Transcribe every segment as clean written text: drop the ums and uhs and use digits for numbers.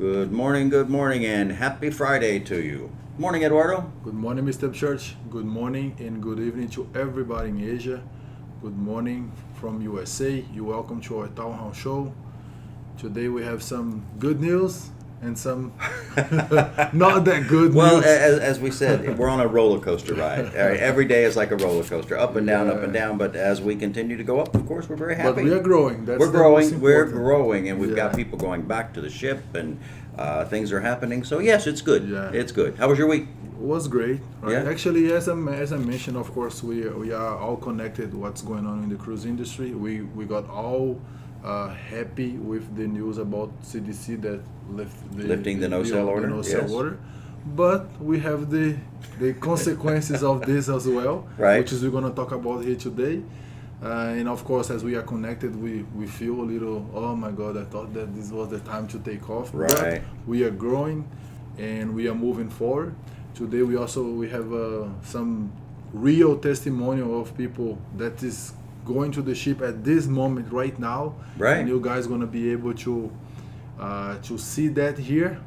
Good morning, and happy Friday to you. Morning, Eduardo. Good morning, Mr. Church. Good morning and good evening to everybody in Asia. Good morning from USA. You're welcome to our Town Hall show. Today we have some good news and some not that good Well, news. as we said, we're on a roller coaster ride. Every day is like a roller coaster, up and down, up and down. But as we continue to go up, of course, we're very happy. But we are growing. That's we're the growing. most We're important. growing, and we've Yeah. got people going back to the ship, and things are happening. So yes, it's good. Yeah. It's good. How was your week? Was great. Right? Yeah. Actually, as I mentioned, of course, we are all connected. What's going on in the cruise industry? We got all happy with the news about CDC that Lifting the no-sail order? The no-sail Yes. order. But we have the consequences of this as well, Right. which is we're going to talk about here today. And of course, as we are connected, we feel a little, oh my God, I thought that this was the time to take off. Right. But we are growing and we are moving forward. Today we have some real testimonial of people that is going to the ship at this moment right now. Right. And you guys gonna be able to see that here.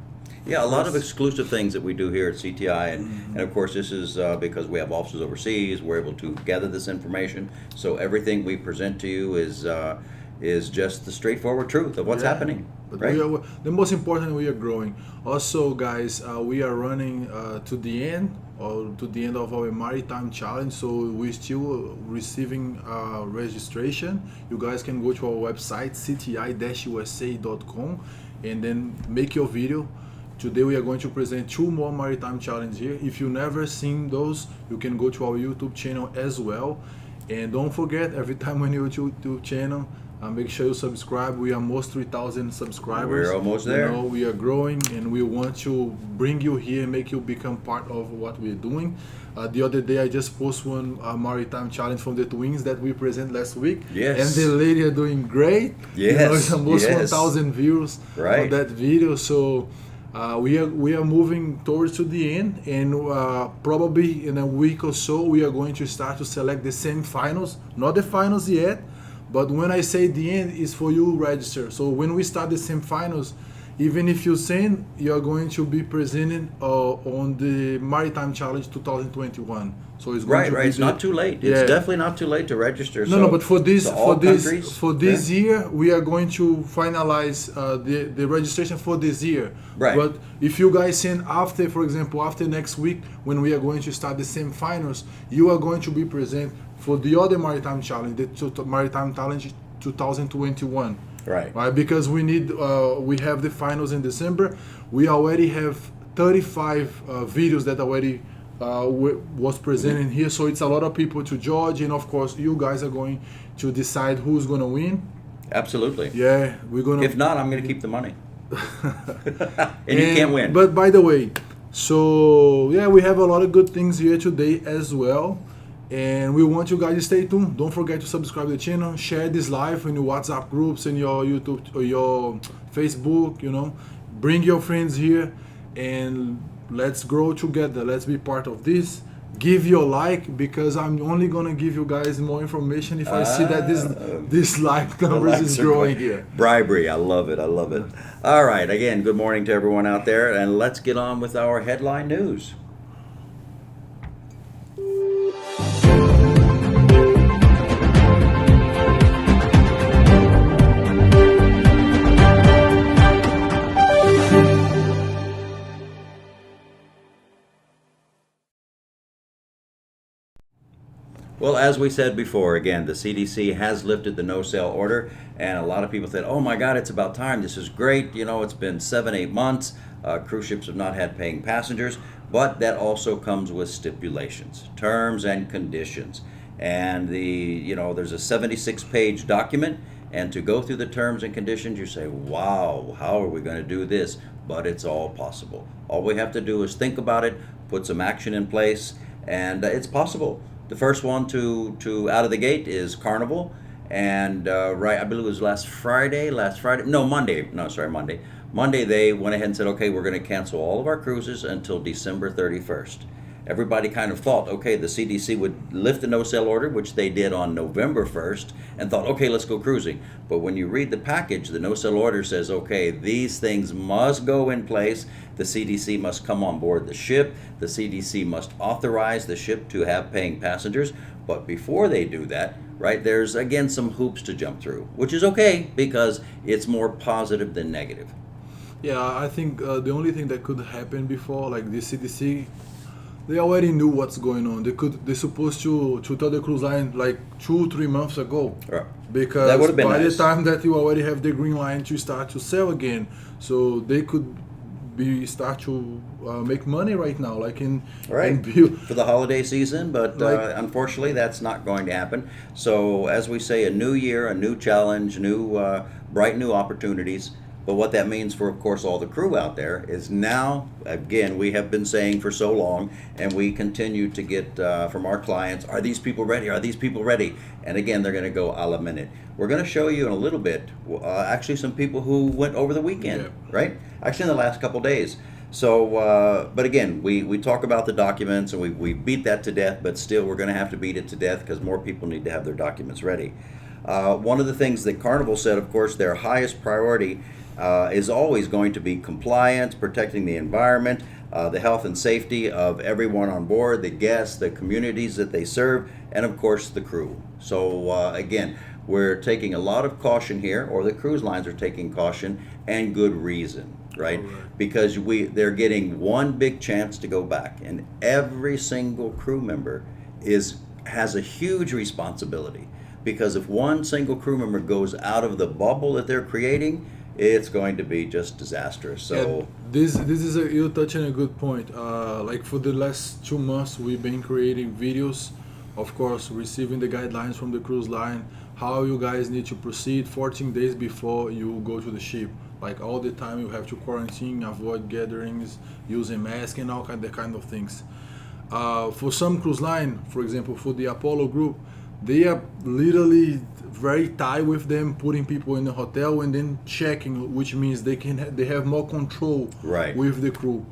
Yeah, a lot of exclusive things that we do here at CTI, and of course this is because we have offices overseas. We're able to gather this information, so everything we present to you is just the straightforward truth of what's Yeah. happening. But Right? the most important, we are growing. Also, guys, we are running to the end of our Maritime challenge, so we're still receiving registration. You guys can go to our website cti-usa.com and then make your video. Today we are going to present 2 more Maritime challenge here. If you never seen those, you can go to our YouTube channel as well. And don't forget, every time when you YouTube channel, make sure you subscribe. We are almost 3,000 subscribers. We're almost there. You know, we are growing, and we want to bring you here, make you become part of what we're doing. The other day, I just posted one Maritime challenge from the twins that we presented last week. Yes. And the lady are doing great. Yes, You know, it's almost yes. 1,000 views Right. on that video. So we are moving towards to the end, and probably in a week or so, we are going to start to select the semi-finals. Not the finals yet. But when I say the end, is for you register. So when we start the semi-finals, even if you send, you're going to be presented on the Maritime Challenge 2021. So it's going Right, to right. be It's not too late. It's definitely not too late to register. No, but for this countries, year, we are going to finalize the registration for this year. Right. But if you guys send after, for example, after next week, when we are going to start the semi-finals, you are going to be present for the other Maritime Challenge, the Maritime Challenge 2021. Right. Right, because we have the finals in December. We already have 35 videos that already was presented here, so it's a lot of people to judge, and of course you guys are going to decide who's going to win. Absolutely. Yeah, we're going to. If not, I'm going to keep the money. and you can't win. But by the way, so yeah, we have a lot of good things here today as well. And we want you guys to stay tuned. Don't forget to subscribe to the channel, share this live in your WhatsApp groups, in your YouTube or your Facebook, you know. Bring your friends here and let's grow together. Let's be part of this. Give your like, because I'm only gonna give you guys more information if I see that this like numbers is growing here. Bribery, I love it. I love it. All right, again, good morning to everyone out there, and let's get on with our headline news. Well, as we said before, again, the CDC has lifted the no-sail order, and a lot of people said, oh my God, it's about time. This is great. You know, it's been 7-8 months. Cruise ships have not had paying passengers, but that also comes with stipulations, terms and conditions. And there's a 76-page document, and to go through the terms and conditions, you say, wow, how are we going to do this? But it's all possible. All we have to do is think about it, put some action in place, and it's possible. The first one to out of the gate is Carnival, and I believe it was Monday they went ahead and said, okay, we're going to cancel all of our cruises until December 31st. everybody kind of thought, okay, the CDC would lift the no-sail order, which they did on November 1st, and thought, okay, let's go cruising. But when you read the package, the no-sail order says, okay, these things must go in place. The CDC must come on board the ship. The CDC must authorize the ship to have paying passengers. But before they do that, right, there's again some hoops to jump through, which is okay because it's more positive than negative. Yeah, I think the only thing that could happen before, like the CDC, they already knew what's going on. They're supposed to tell the cruise line like 2-3 months ago, Right. because That would have been by nice. the time that you already have the green line to start to sell again, so they could start to make money right now, like in Right. build. For the holiday season, but Like- unfortunately that's not going to happen. So as we say, a new year, a new challenge, bright new opportunities. But what that means for, of course, all the crew out there is now, again, we have been saying for so long, and we continue to get from our clients, are these people ready? Are these people ready? And again, they're going to go a la minute. We're going to show you in a little bit, actually some people who went over the weekend, Yeah. right? Actually in the last couple days. So, but again, we talk about the documents and we beat that to death, but still we're going to have to beat it to death because more people need to have their documents ready. One of the things that Carnival said, of course, their highest priority is always going to be compliance, protecting the environment, the health and safety of everyone on board, the guests, the communities that they serve, and of course the crew. So again, we're taking a lot of caution here, or the cruise lines are taking caution, and good reason, right? Correct. Because they're getting one big chance to go back, and every single crew member has a huge responsibility. Because if one single crew member goes out of the bubble that they're creating, it's going to be just disastrous. So Yeah, this is you're touching a good point. Like for the last 2 months, we've been creating videos, of course, receiving the guidelines from the cruise line, how you guys need to proceed 14 days before you go to the ship. Like all the time you have to quarantine, avoid gatherings, using masks and all kind of things. For some cruise line, for example, for the Apollo group, they are literally very tight with them putting people in the hotel and then checking, which means they have more control Right. with the crew.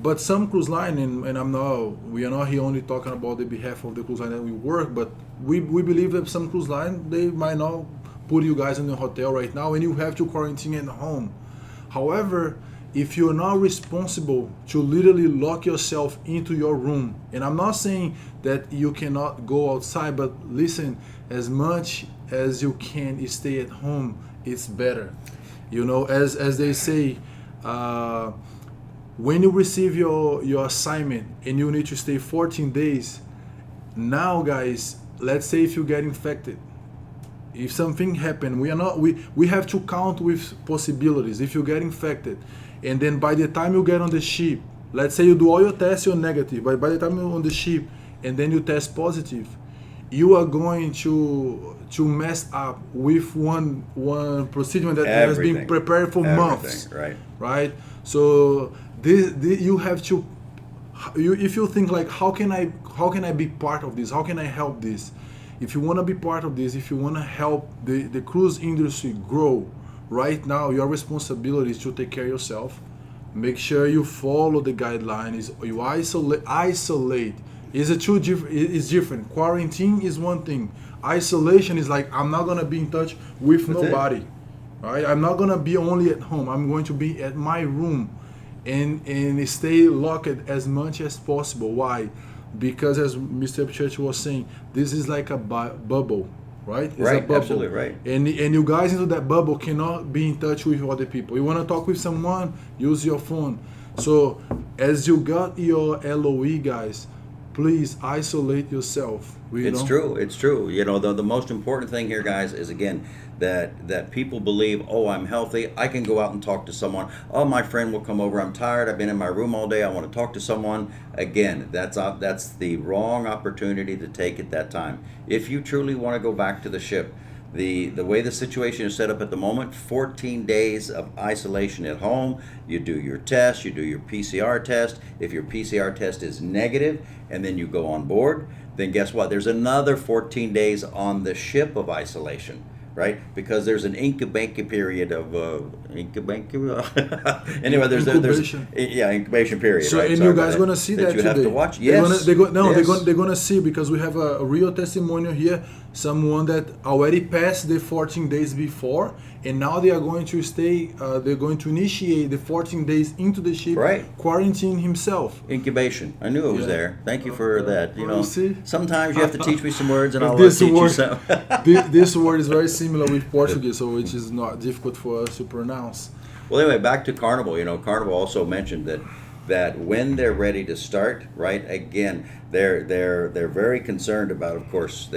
But some cruise line, and we are not here only talking about the behalf of the cruise line that we work, but we believe that some cruise line, they might not put you guys in the hotel right now and you have to quarantine at home. However, if you're not responsible to literally lock yourself into your room, and I'm not saying that you cannot go outside, but listen, as much as you can stay at home, it's better. You know, as they say, when you receive your assignment and you need to stay 14 days, now guys, let's say if you get infected, if something happened, we have to count with possibilities. If you get infected, and then by the time you get on the ship, let's say you do all your tests, you're negative, but by the time you're on the ship and then you test positive, you are going to mess up with one procedure that has been Everything. prepared for months, Right. right? So this you have to, if you think like, how can I be part of this? How can I help this? If you want to be part of this, if you want to help the cruise industry grow, right now your responsibility is to take care of yourself. Make sure you follow the guidelines. You isolate. It's different. Quarantine is one thing. Isolation is like, I'm not gonna be in touch with That's it. nobody. Right? I'm not gonna be only at home. I'm going to be at my room and stay locked as much as possible. Why? Because as Mr. Church was saying, this is like a bubble, right? It's Right, a bubble. absolutely right. And you guys into that bubble cannot be in touch with other people. You want to talk with someone, use your phone. So as you got your LOE, guys, please isolate yourself. It's true. You know, the most important thing here, guys, is again that people believe, oh, I'm healthy, I can go out and talk to someone. Oh, my friend will come over, I'm tired, I've been in my room all day, I want to talk to someone. Again, that's the wrong opportunity to take at that time. If you truly want to go back to the ship, the way the situation is set up at the moment, 14 days of isolation at home. You do your test, you do your PCR test. If your PCR test is negative and then you go on board, then guess what? There's another 14 days on the ship of isolation, right? Because there's an incubation period of anyway. There's Incubation. incubation period. So, right? and Sorry you about guys that. gonna see that you today. have to watch. They're Yes. they're gonna see, because we have a real testimonial here. Someone that already passed the 14 days before, and now they are going to stay. They're going to initiate the 14 days into the ship, Right. quarantine himself. Incubation. I knew it was Yeah. there. Thank you for that. You Well, know, you see? sometimes you have to teach me some words, and I'll This teach you word, some. this word is very similar with Portuguese, so which is not difficult for us to pronounce. Well, anyway, back to Carnival. You know, Carnival also mentioned that when they're ready to start, right? Again, they're very concerned about, of course,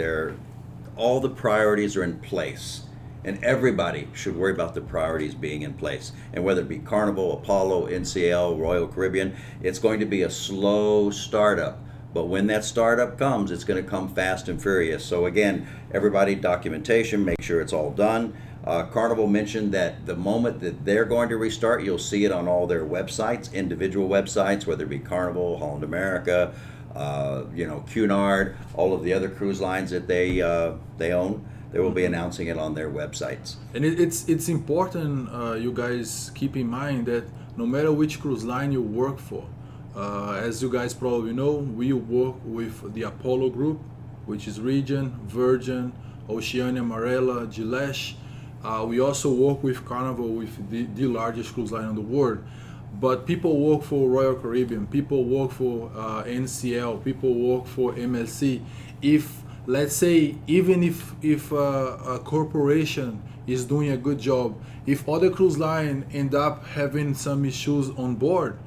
all the priorities are in place, and everybody should worry about the priorities being in place. And whether it be Carnival, Apollo, NCL, Royal Caribbean, it's going to be a slow startup. But when that startup comes, it's going to come fast and furious. So again, everybody, documentation, make sure it's all done. Carnival mentioned that the moment that they're going to restart, you'll see it on all their websites, individual websites, whether it be Carnival, Holland America, Cunard, all of the other cruise lines that they own. They will be announcing it on their websites. And it's important, you guys keep in mind that no matter which cruise line you work for, as you guys probably know, we work with the Apollo group, which is Regent, Virgin, Oceania, Marella, Gilesh. We also work with Carnival, with the largest cruise line in the world. But people work for Royal Caribbean, people work for NCL, people work for MLC. If, let's say, even if a corporation is doing a good job, if other cruise line end up having some issues on board,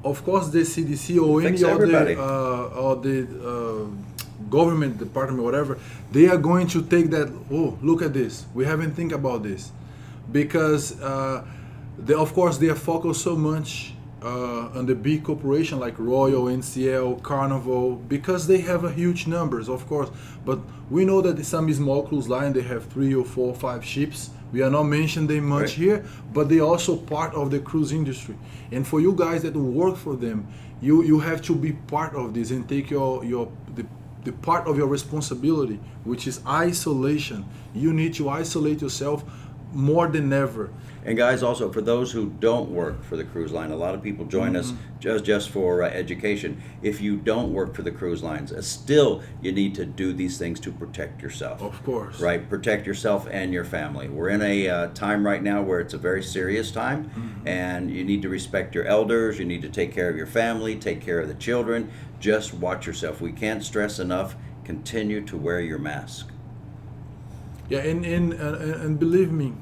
of course the CDC or Fix any everybody. other government department, whatever, they are going to take that. Oh, look at this. We haven't think about this, because of course they are focused so much on the big corporation like Royal, NCL, Carnival, because they have a huge numbers, of course. But we know that some small cruise line, they have 3 or 4 or 5 ships. We are not mentioning them much Right. here, but they also part of the cruise industry. And for you guys that work for them, you have to be part of this and take the part of your responsibility, which is isolation. You need to isolate yourself more than ever. And guys, also for those who don't work for the cruise line, a lot of people join us just for education. If you don't work for the cruise lines, still you need to do these things to protect yourself. Of course. Right, protect yourself and your family. We're in a time right now where it's a very serious time, and you need to respect your elders. You need to take care of your family, take care of the children. Just watch yourself. We can't stress enough. Continue to wear your mask. Yeah, and believe me,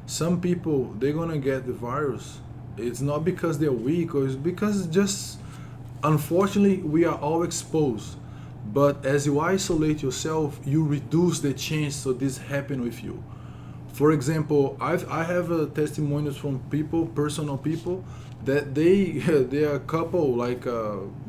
some people, they're gonna get the virus. It's not because they're weak, or it's because just unfortunately we are all exposed. But as you isolate yourself, you reduce the chance of this happen with you. For example, I have testimonials from people, personal people, that they are a couple, like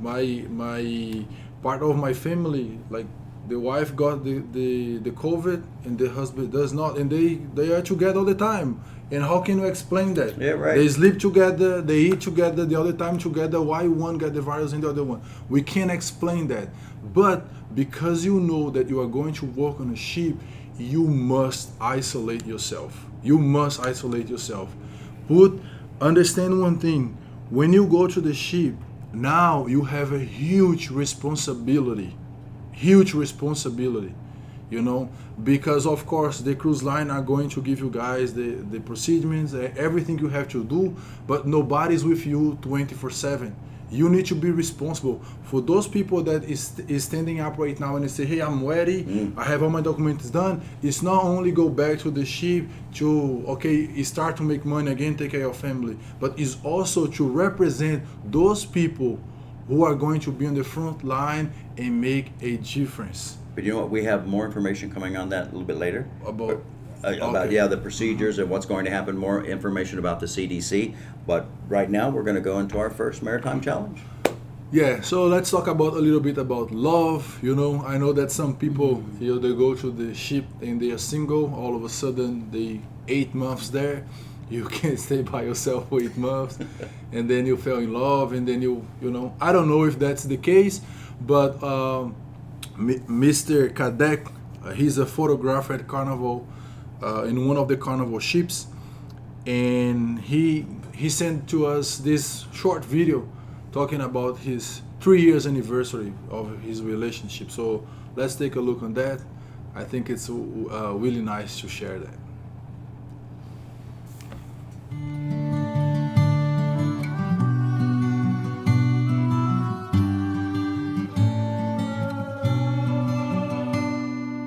my part of my family, like the wife got the COVID and the husband does not, and they are together all the time. And how can you explain that? Yeah, right. They sleep together, they eat together, the other time together. Why one got the virus and the other one? We can't explain that. But because you know that you are going to work on a ship, you must isolate yourself. You must isolate yourself. Understand one thing. When you go to the ship, now you have a huge responsibility. Huge responsibility, because of course the cruise line are going to give you guys the procedures, everything you have to do, but nobody's with you 24/7. You need to be responsible. For those people that is standing up right now and they say, hey, I'm ready, I have all my documents done, it's not only go back to the ship to start to make money again, take care of family, but it's also to represent those people who are going to be on the front line and make a difference. But you know what? We have more information coming on that a little bit later. About The procedures and what's going to happen, more information about the CDC. But right now we're going to go into our first Maritime Challenge. Yeah, so let's talk about a little bit about love. I know that some people, they go to the ship and they are single. All of a sudden, they 8 months there. You can't stay by yourself for 8 months, and then you fell in love, and then I don't know if that's the case, but Mr. Kadek, he's a photographer at Carnival. in one of the Carnival ships, and he sent to us this short video talking about his 3 years anniversary of his relationship. So let's take a look on that. I think it's really nice to share that.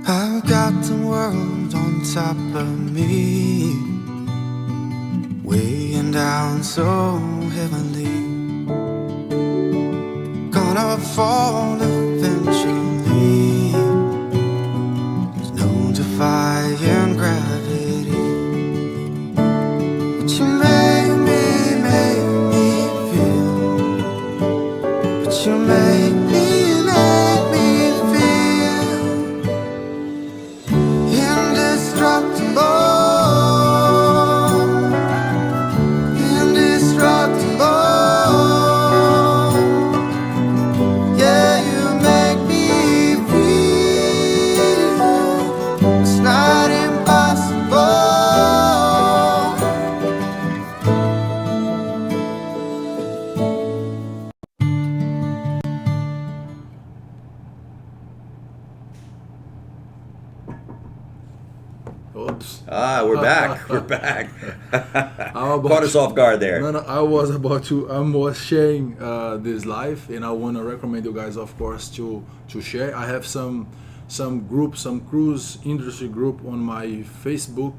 I've got the world on top of me, weighing down so heavily. Gonna fall eventually. There's no defying gravity. But you make me feel. But you make me feel indestructible. Oops. We're back. We're back. How about- Caught us off guard there. No, I was sharing this live, and I want to recommend you guys, of course, to share. I have some group, some cruise industry group on my Facebook,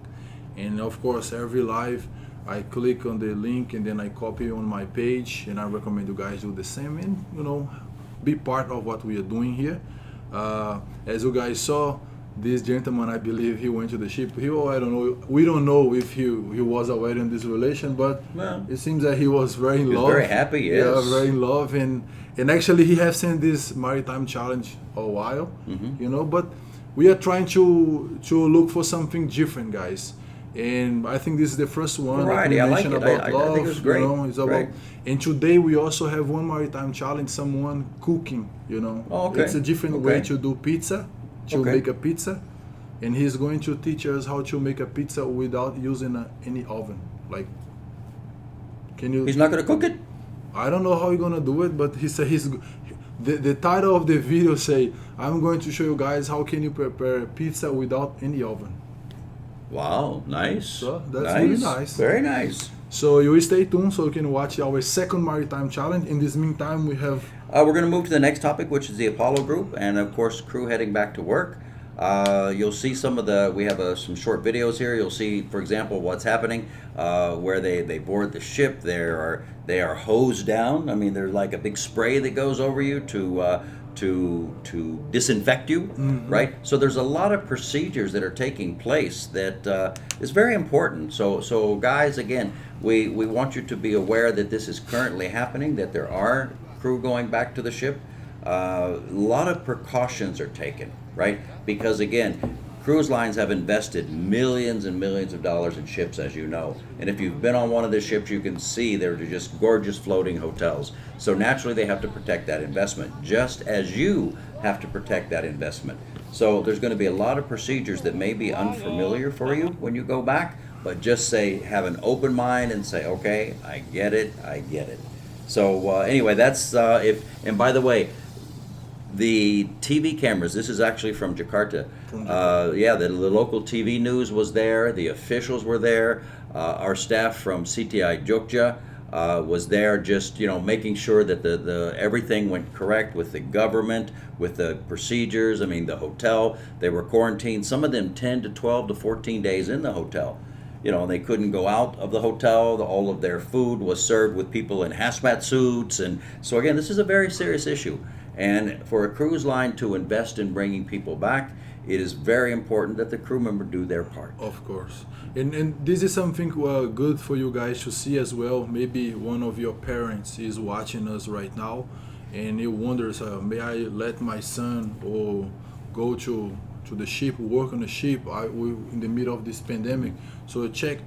and of course, every live I click on the link and then I copy on my page, and I recommend you guys do the same, and be part of what we are doing here. As you guys saw, this gentleman, I believe he went to the ship. I don't know. We don't know if he was aware in this relation, but Well, it seems that he was very in he was love. very happy, yes. Yeah, very in love, and actually he has sent this Maritime challenge a while, But we are trying to look for something different, guys. And I think this is the first one Variety, that I we like mentioned it. about I love. think it's great. It's about, Great. and today we also have one Maritime challenge, someone cooking. Oh, okay. It's a different way Okay. to do pizza, to Okay. make a pizza. And he's going to teach us how to make a pizza without using any oven. Like, can you? He's not going to cook it? I don't know how he's gonna do it, but he said the title of the video say, "I'm going to show you guys how can you prepare pizza without any oven." Wow, nice. So, that's really nice. Very nice. So you stay tuned so you can watch our second Maritime challenge. In this meantime, we have We're going to move to the next topic, which is the Apollo group, and of course, crew heading back to work. You'll see we have some short videos here. You'll see, for example, what's happening where they board the ship. They are hosed down. I mean, there's like a big spray that goes over you to disinfect you, right? So there's a lot of procedures that are taking place that is very important. So guys, again, we want you to be aware that this is currently happening, that there are crew going back to the ship. A lot of precautions are taken, right? Because again, cruise lines have invested millions and millions of dollars in ships, as you know. And if you've been on one of the ships, you can see they're just gorgeous floating hotels. So naturally, they have to protect that investment, just as you have to protect that investment. So there's going to be a lot of procedures that may be unfamiliar for you when you go back, but just have an open mind and say, okay, I get it. So anyway, that's and by the way, the TV cameras, this is actually from Jakarta. The local TV news was there. The officials were there. Our staff from CTI Jogja was there, just making sure that the everything went correct with the government, with the procedures. I mean, the hotel, they were quarantined, some of them 10 to 12 to 14 days in the hotel. They couldn't go out of the hotel. All of their food was served with people in hazmat suits. And so again, this is a very serious issue. And for a cruise line to invest in bringing people back, it is very important that the crew member do their part. Of course. And this is something good for you guys to see as well. Maybe one of your parents is watching us right now and he wonders, may I let my son or go to the ship, work on the ship we in the middle of this pandemic? So check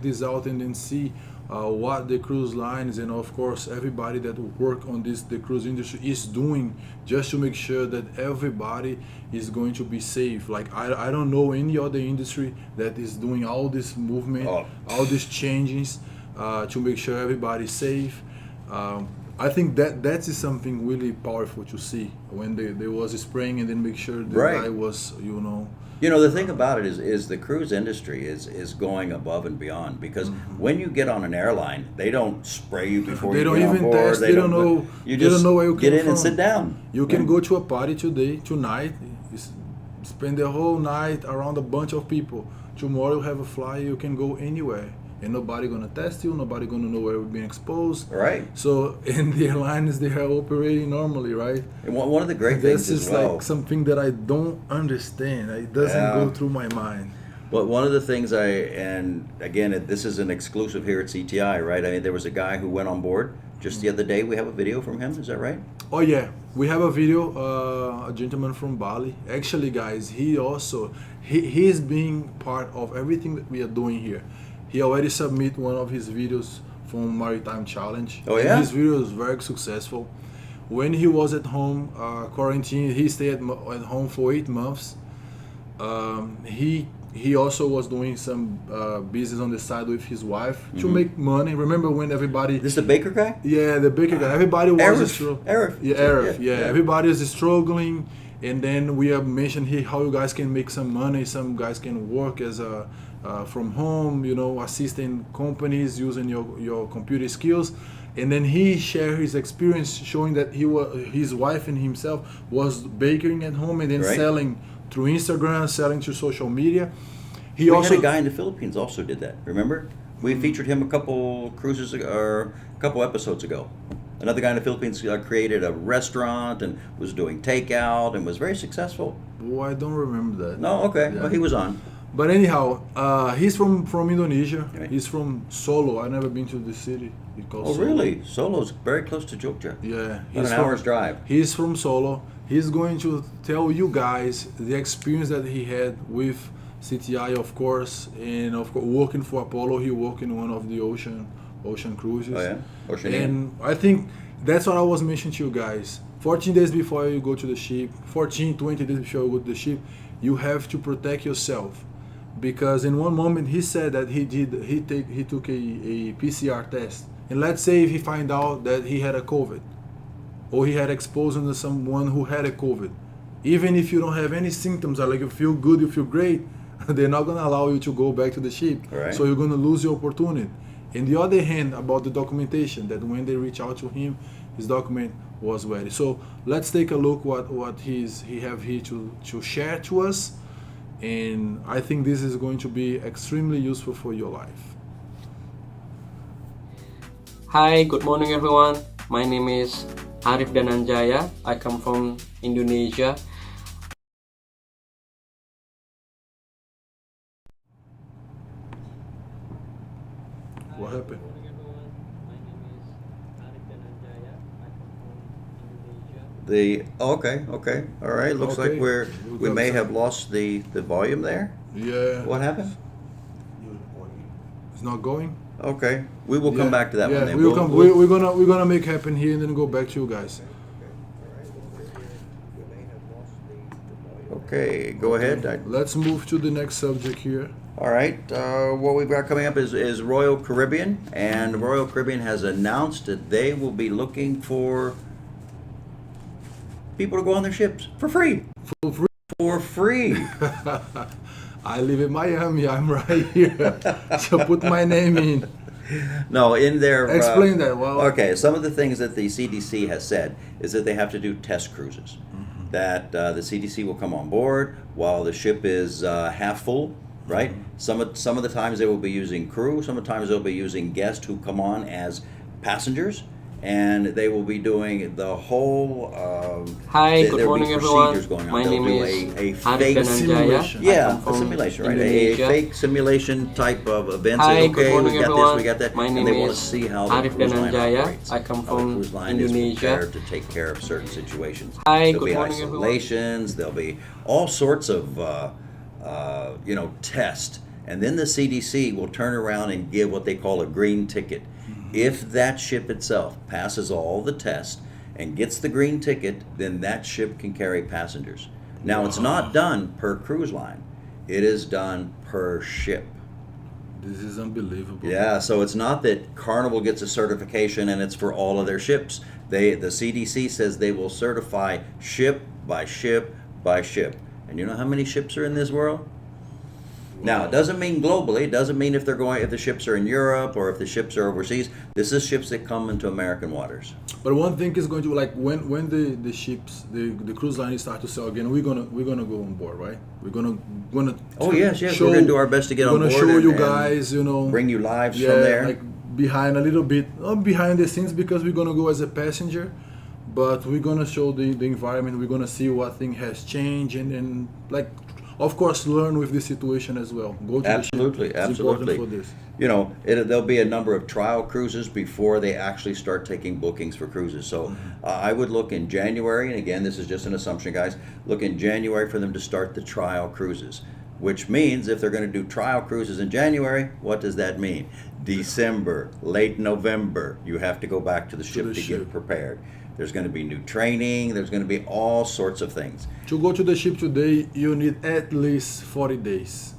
this out and then see what the cruise lines and of course everybody that work on the cruise industry is doing just to make sure that everybody is going to be safe. Like I don't know any other industry that is doing all this movement, all these changes to make sure everybody's safe. I think that is something really powerful to see when there was a spraying and then make sure the guy was, You know, the thing about it is the cruise industry is going above and beyond, because when you get on an airline, they don't spray you before they you don't get even on board. test. They don't know. You They just don't know where you get came in from. and sit down. You can go to a party tonight, spend the whole night around a bunch of people. Tomorrow you have a flight, you can go anywhere. And nobody gonna test you, nobody gonna know where you're being exposed. Right. So, and the airlines, they are operating normally, right? And one of the great This things is as well. like something that I don't understand. It doesn't go through my mind. But one of the things and again, this is an exclusive here at CTI, right? I mean, there was a guy who went on board just the other day. We have a video from him, is that right? Oh yeah, we have a video, a gentleman from Bali. Actually, guys, he is being part of everything that we are doing here. He already submit one of his videos from Maritime Challenge. Oh yeah? And his video is very successful. When he was at home, quarantine, he stayed at home for 8 months. He also was doing some business on the side with his wife to make money. Remember when everybody... This is the baker guy? Yeah, the baker guy. Everybody was struggling. Arif. Yeah, everybody is struggling. And then we have mentioned here how you guys can make some money. Some guys can work as from home, assisting companies using your computer skills. And then he shared his experience showing that his wife and himself was baking at home and then selling through Instagram, selling through social media. We had a guy in the Philippines also did that, remember? We featured him a couple cruises ago, or a couple episodes ago. Another guy in the Philippines created a restaurant and was doing takeout and was very successful. Oh, I don't remember that. No, okay. Yeah. Well, he was on. But anyhow, he's from Indonesia. Okay. He's from Solo. I've never been to the city. Oh, Solo. Really? Solo's very close to Jogja. Yeah. About an hour's drive. He's from Solo. He's going to tell you guys the experience that he had with CTI, of course, and of course working for Apollo. He worked in one of the ocean cruises. Oh yeah, Oceania. And I think that's what I was mentioning to you guys. 14 days before you go to the ship, 20 days before you go to the ship, you have to protect yourself, because in one moment he said that he took a PCR test, and let's say if he find out that he had a COVID, or he had exposure to someone who had a COVID, even if you don't have any symptoms, like you feel good, you feel great, they're not gonna allow you to go back to the ship. Right. So you're gonna lose your opportunity. On the other hand, about the documentation, that when they reach out to him, his document was ready. So let's take a look what he have here to share to us, and I think this is going to be extremely useful for your life. Hi, good morning everyone. My name is Arif Dananjaya. I come from Indonesia. What happened? Okay, all right. Looks like we may have lost the volume there. Yeah. What happened? It's not going. Okay, we will come back to that one. Then. We're gonna make happen here and then go back to you guys. Okay, go ahead. Let's move to the next subject here. All right, what we've got coming up is Royal Caribbean, and Royal Caribbean has announced that they will be looking for people to go on their ships for free. For free. For free. I live in Miami. I'm right here. So put my name in. No, in their... Explain that. Well, okay, some of the things that the CDC has said is that they have to do test cruises. Mm-hmm. That the CDC will come on board while the ship is half full, right? Mm-hmm. Some of the times they will be using crew. Some of the times they'll be using guests who come on as passengers. And they will be doing the whole. Hi, good morning everyone. Going on. My name is a fake simulation. Yeah, a simulation, right? A fake simulation type of events. Hi, okay, good morning we got everyone. this, we got that. My name and they want to is see how the Arif cruise line Dananjaya. operates. I come How the from cruise line Indonesia. is prepared to take care of certain situations. Hi, There'll good be morning everyone. isolations. There'll be all sorts of tests And then the CDC will turn around and give what they call a green ticket. If that ship itself passes all the tests and gets the green ticket, then that ship can carry passengers. Now, it's not done per cruise line. It is done per ship. This is unbelievable. Yeah, so it's not that Carnival gets a certification and it's for all of their ships. The CDC says they will certify ship by ship by ship. And you know how many ships are in this world? Now, it doesn't mean globally. It doesn't mean if the ships are in Europe or if the ships are overseas. This is ships that come into American waters. But one thing is going to, like, when the ships, the cruise line start to sail again, we're gonna go on board, right? We're gonna Oh yes, we're gonna do our best to get on board. We're gonna show you and guys, you know, bring you lives from there. like behind a little bit, not behind the scenes because we're gonna go as a passenger, but we're gonna show the environment. We're gonna see what thing has changed and like, of course, learn with the situation as well. Go to Absolutely, the ship. It's important absolutely. for this. You know, there'll be a number of trial cruises before they actually start taking bookings for cruises. So I would look in January, and again, this is just an assumption, guys. Look in January for them to start the trial cruises, which means if they're going to do trial cruises in January, what does that mean? December, late November, you have to go back to the ship to get prepared. There's going to be new training. There's going to be all sorts of things. To go to the ship today, you need at least 40 days.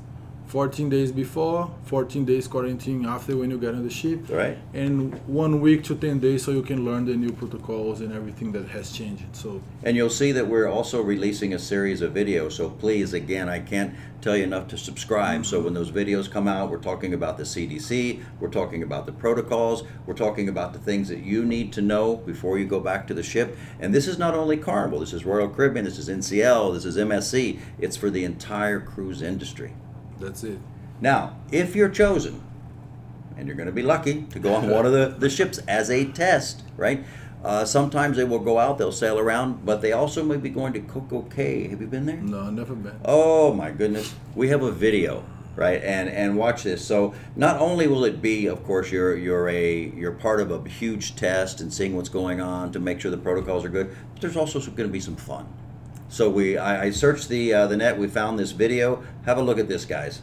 14 days before, 14 days quarantine after when you get on the ship. Right. And 1 week to 10 days so you can learn the new protocols and everything that has changed. So. And you'll see that we're also releasing a series of videos. So please, again, I can't tell you enough to subscribe. So when those videos come out, we're talking about the CDC, we're talking about the protocols, we're talking about the things that you need to know before you go back to the ship. And this is not only Carnival, this is Royal Caribbean, this is NCL, this is MSC. It's for the entire cruise industry. That's it. Now, if you're chosen, and you're going to be lucky to go on one of the ships as a test, right? Sometimes they will go out, they'll sail around, but they also may be going to Coco Cay. Have you been there? No, never been. Oh my goodness. We have a video, right? And watch this. So not only will it be, of course, you're part of a huge test and seeing what's going on to make sure the protocols are good, but there's also going to be some fun. So I searched the net, we found this video. Have a look at this, guys.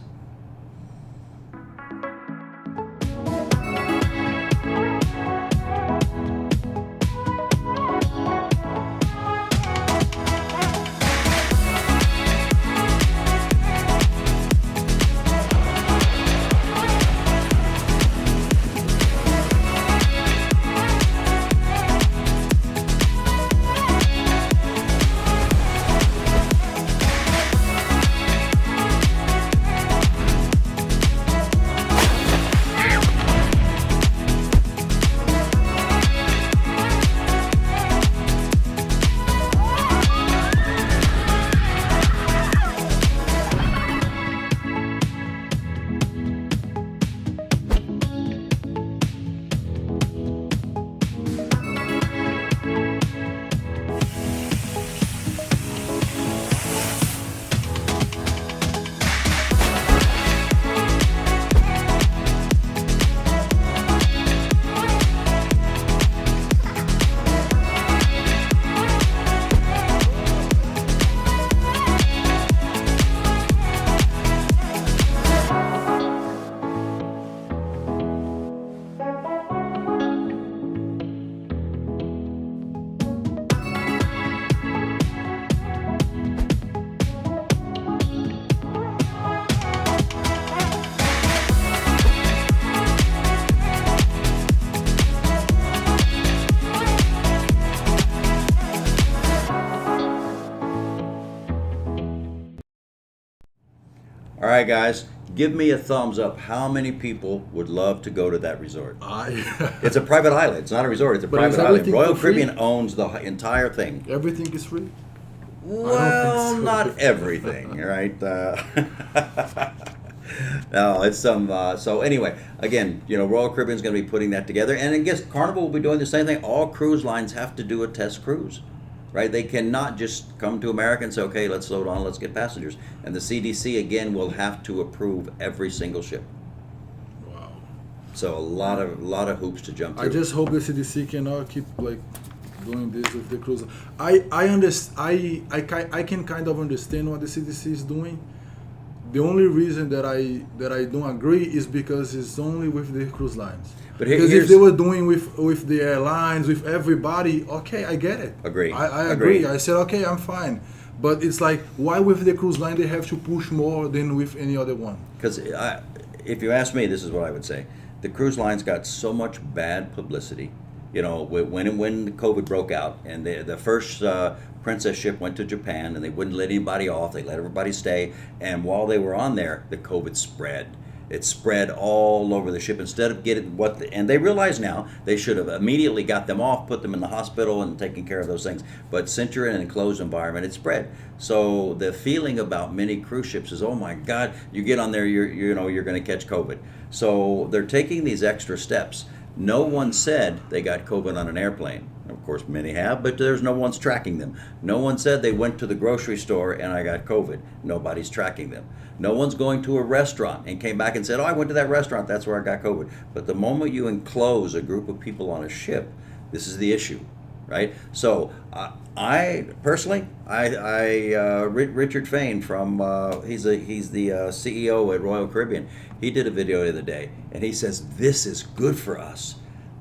All right, guys, give me a thumbs up. How many people would love to go to that resort? It's a private island. It's not a resort. It's a private island. Royal Caribbean owns the entire thing. Everything is free? Well, so. not everything, right? No, it's some. So anyway, again, you know, Royal Caribbean is going to be putting that together, and I guess Carnival will be doing the same thing. All cruise lines have to do a test cruise, right? They cannot just come to America and say, okay, let's load on, let's get passengers. And the CDC again will have to approve every single ship. Wow. So a lot of hoops to jump through. I just hope the CDC cannot keep like doing this with the cruise. I can kind of understand what the CDC is doing, the only reason that I don't agree is because it's only with the cruise lines. But Because if they were doing with the airlines, with everybody, okay, I get it. Agree. I Agree. agree. I said, okay, I'm fine. But it's like, why with the cruise line they have to push more than with any other one? Because if you ask me, this is what I would say. The cruise lines got so much bad publicity. You know, when COVID broke out and the first Princess ship went to Japan and they wouldn't let anybody off. They let everybody stay. And while they were on there, the COVID spread. It spread all over the ship instead of getting and they realize now they should have immediately got them off, put them in the hospital and taken care of those things. But since you're in an enclosed environment, it spread. So the feeling about many cruise ships is, oh my God, you get on there, you're going to catch COVID. So they're taking these extra steps. No one said they got COVID on an airplane. Of course, many have, but there's no one's tracking them. No one said they went to the grocery store and I got COVID. Nobody's tracking them. No one's going to a restaurant and came back and said, oh, I went to that restaurant, that's where I got COVID. But the moment you enclose a group of people on a ship, this is the issue, right? So I personally, Richard Fain from, he's the CEO at Royal Caribbean. He did a video the other day and he says, this is good for us.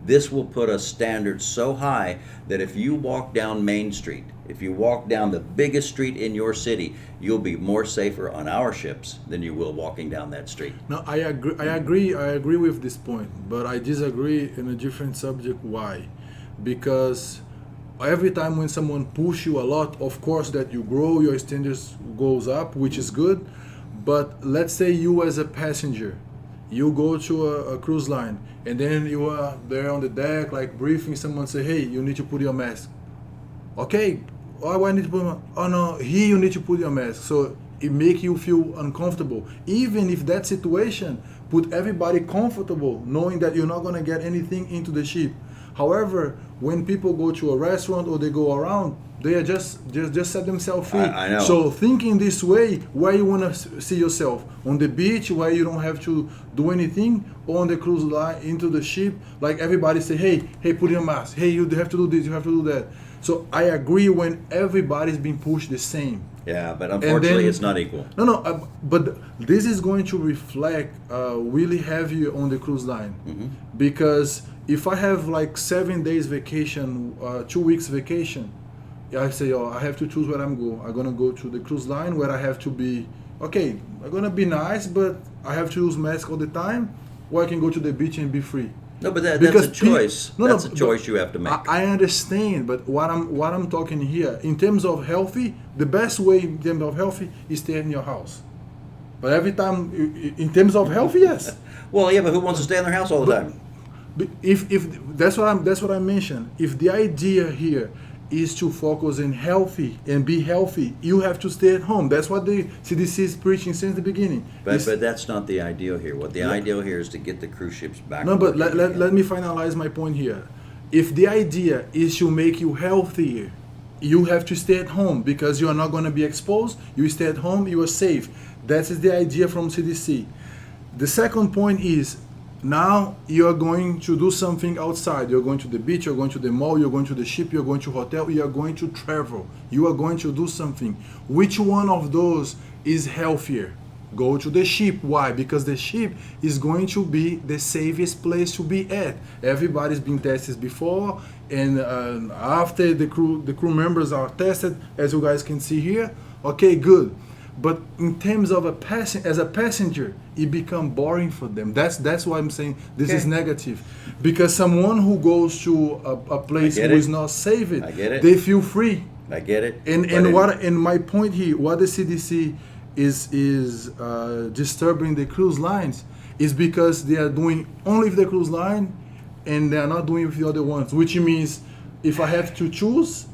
This will put a standard so high that if you walk down Main Street, if you walk down the biggest street in your city, you'll be more safer on our ships than you will walking down that street. No, I agree with this point, but I disagree in a different subject. Why? Because every time when someone push you a lot, of course that you grow, your standards goes up, which is good. But let's say you as a passenger, you go to a cruise line and then you are there on the deck like briefing, someone say, hey, you need to put your mask. Okay, oh, I need to put my, oh no, here you need to put your mask. So it make you feel uncomfortable. Even if that situation put everybody comfortable, knowing that you're not going to get anything into the ship. However, when people go to a restaurant or they go around, they are just set themselves free. I know. So thinking this way, where you want to see yourself? On the beach, where you don't have to do anything, or on the cruise line, into the ship, like everybody say, hey, put your mask. Hey, you have to do this, you have to do that. So I agree when everybody's being pushed the same. Yeah, but unfortunately it's not equal. No, but this is going to reflect really heavy on the cruise line. Mm-hmm. Because if I have like 7 days vacation, 2 weeks vacation, I say, oh, I have to choose where I'm going. I'm going to go to the cruise line where I have to be, okay, I'm going to be nice, but I have to use mask all the time, or I can go to the beach and be free. No, but that's a choice. That's a choice you have to make. I understand, but what I'm talking here, in terms of healthy, the best way in terms of healthy is stay in your house. But every time, in terms of healthy, yes. Well, yeah, but who wants to stay in their house all the time? If that's what I mentioned. If the idea here is to focus in healthy and be healthy, you have to stay at home. That's what the CDC is preaching since the beginning. But that's not the ideal here. What the ideal here is to get the cruise ships back. No, but let me finalize my point here. If the idea is to make you healthier, you have to stay at home because you are not going to be exposed. You stay at home, you are safe. That is the idea from CDC. The second point is, now you are going to do something outside. You're going to the beach, you're going to the mall, you're going to the ship, you're going to hotel, you are going to travel. You are going to do something. Which one of those is healthier? Go to the ship. Why? Because the ship is going to be the safest place to be at. Everybody's been tested before, and after the crew members are tested, as you guys can see here, okay, good. But in terms of as a passenger, it become boring for them. That's why I'm saying this is negative, because someone who goes to a place who is not safe, I get it. They feel free. I get it. And my point here, what the CDC is disturbing the cruise lines is because they are doing only with the cruise line, and they are not doing with the other ones. Which means, if I have to choose,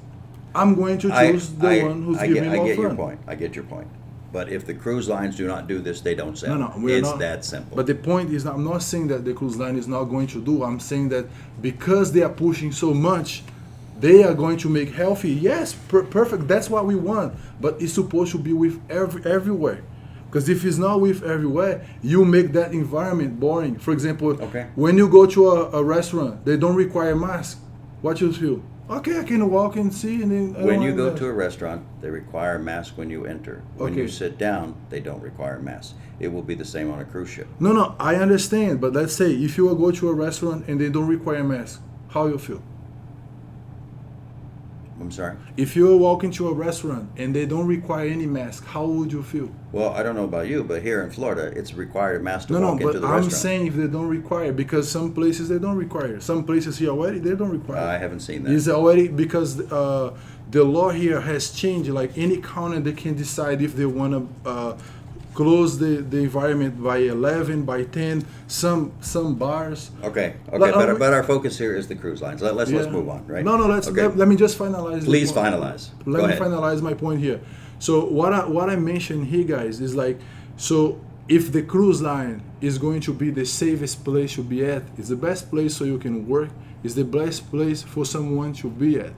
I'm going to choose the one who's giving me more fun. I get your point. But if the cruise lines do not do this, they don't sell. No, it's that simple. But the point is, I'm not saying that the cruise line is not going to do. I'm saying that because they are pushing so much, they are going to make healthy. Yes, perfect. That's what we want. But it's supposed to be with everywhere. Because if it's not with everywhere, you make that environment boring. For example, when you go to a restaurant, they don't require masks. What you feel? Okay, I can walk and see, and then When you go to a restaurant, they require a mask when you enter. When you Okay. sit down, they don't require a mask. It will be the same on a cruise ship. No, I understand, but let's say if you go to a restaurant and they don't require a mask, how you feel? I'm sorry? If you walk into a restaurant and they don't require any mask, how would you feel? Well, I don't know about you, but here in Florida, it's required a mask to No, walk into but the I'm restaurant. saying if they don't require, because some places they don't require. Some places here already they don't require. I haven't seen that. It's already because the law here has changed. Like any county, they can decide if they want to close the environment by 11, by 10. Some bars. Okay, Like, but our focus here is the cruise lines. Let's move on, right? No, Okay. let me just finalize. the Please point. finalize. Let Go me ahead. finalize my point here. So what I mentioned here, guys, is like, so if the cruise line is going to be the safest place to be at, it's the best place so you can work, it's the best place for someone to be at.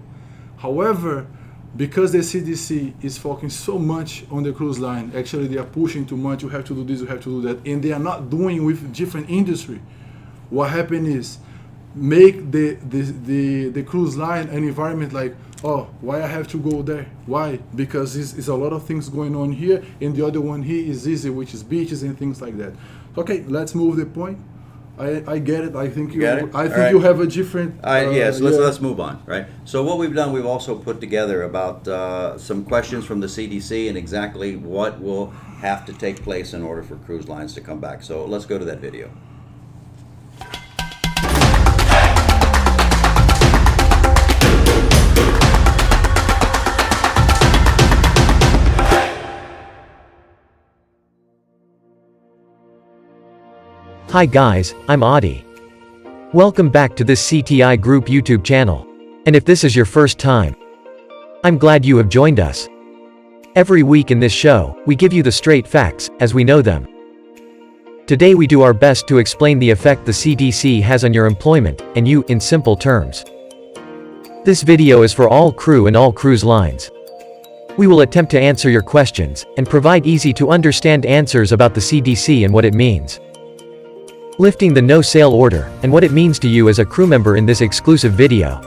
However, because the CDC is focusing so much on the cruise line, actually they are pushing too much, you have to do this, you have to do that, and they are not doing with different industry. What happened is, make the cruise line an environment like, oh, why I have to go there? Why? Because it's a lot of things going on here, and the other one here is easy, which is beaches and things like that. Okay, let's move the point. I get it. I think Got it? I All think right. you have a different. Yes, yeah. let's move on, right? So what we've done, we've also put together about some questions from the CDC and exactly what will have to take place in order for cruise lines to come back. So let's go to that video. Hi guys, I'm Adi. Welcome back to this CTI Group YouTube channel. And if this is your first time, I'm glad you have joined us. Every week in this show, we give you the straight facts, as we know them. Today we do our best to explain the effect the CDC has on your employment, and you, in simple terms. This video is for all crew and all cruise lines. We will attempt to answer your questions, and provide easy to understand answers about the CDC and what it means. Lifting the no sail order, and what it means to you as a crew member in this exclusive video.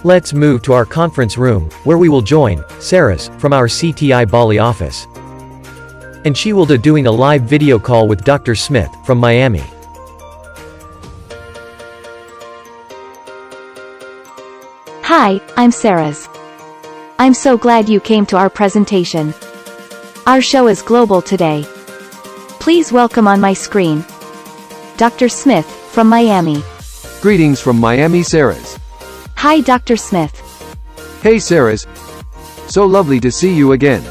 Let's move to our conference room, where we will join Sarah's from our CTI Bali office. And she will be doing a live video call with Dr. Smith from Miami. Hi, I'm Sarah's. I'm so glad you came to our presentation. Our show is global today. Please welcome on my screen, Dr. Smith, from Miami. Greetings from Miami, Sarah's. Hi, Dr. Smith. Hey, Sarah's. So lovely to see you again.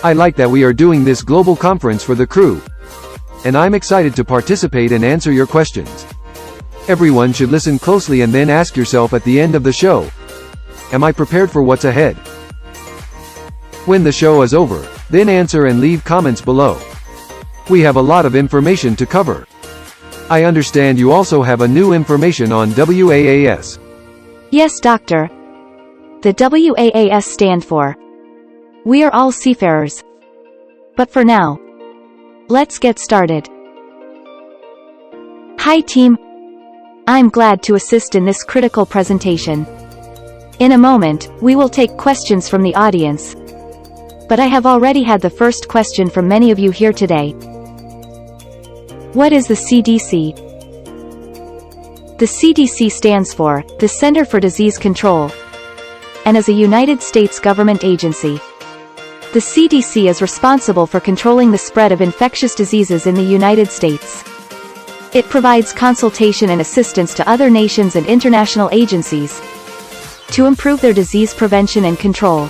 I like that we are doing this global conference for the crew. And I'm excited to participate and answer your questions. Everyone should listen closely and then ask yourself at the end of the show, am I prepared for what's ahead? When the show is over, then answer and leave comments below. We have a lot of information to cover. I understand you also have a new information on WAAS. Yes, Doctor. The WAAS stand for We Are All Seafarers. But for now, let's get started. Hi team. I'm glad to assist in this critical presentation. In a moment, we will take questions from the audience. But I have already had the first question from many of you here today. What is the CDC? The CDC stands for the Center for Disease Control, and is a United States government agency. The CDC is responsible for controlling the spread of infectious diseases in the United States. It provides consultation and assistance to other nations and international agencies to improve their disease prevention and control.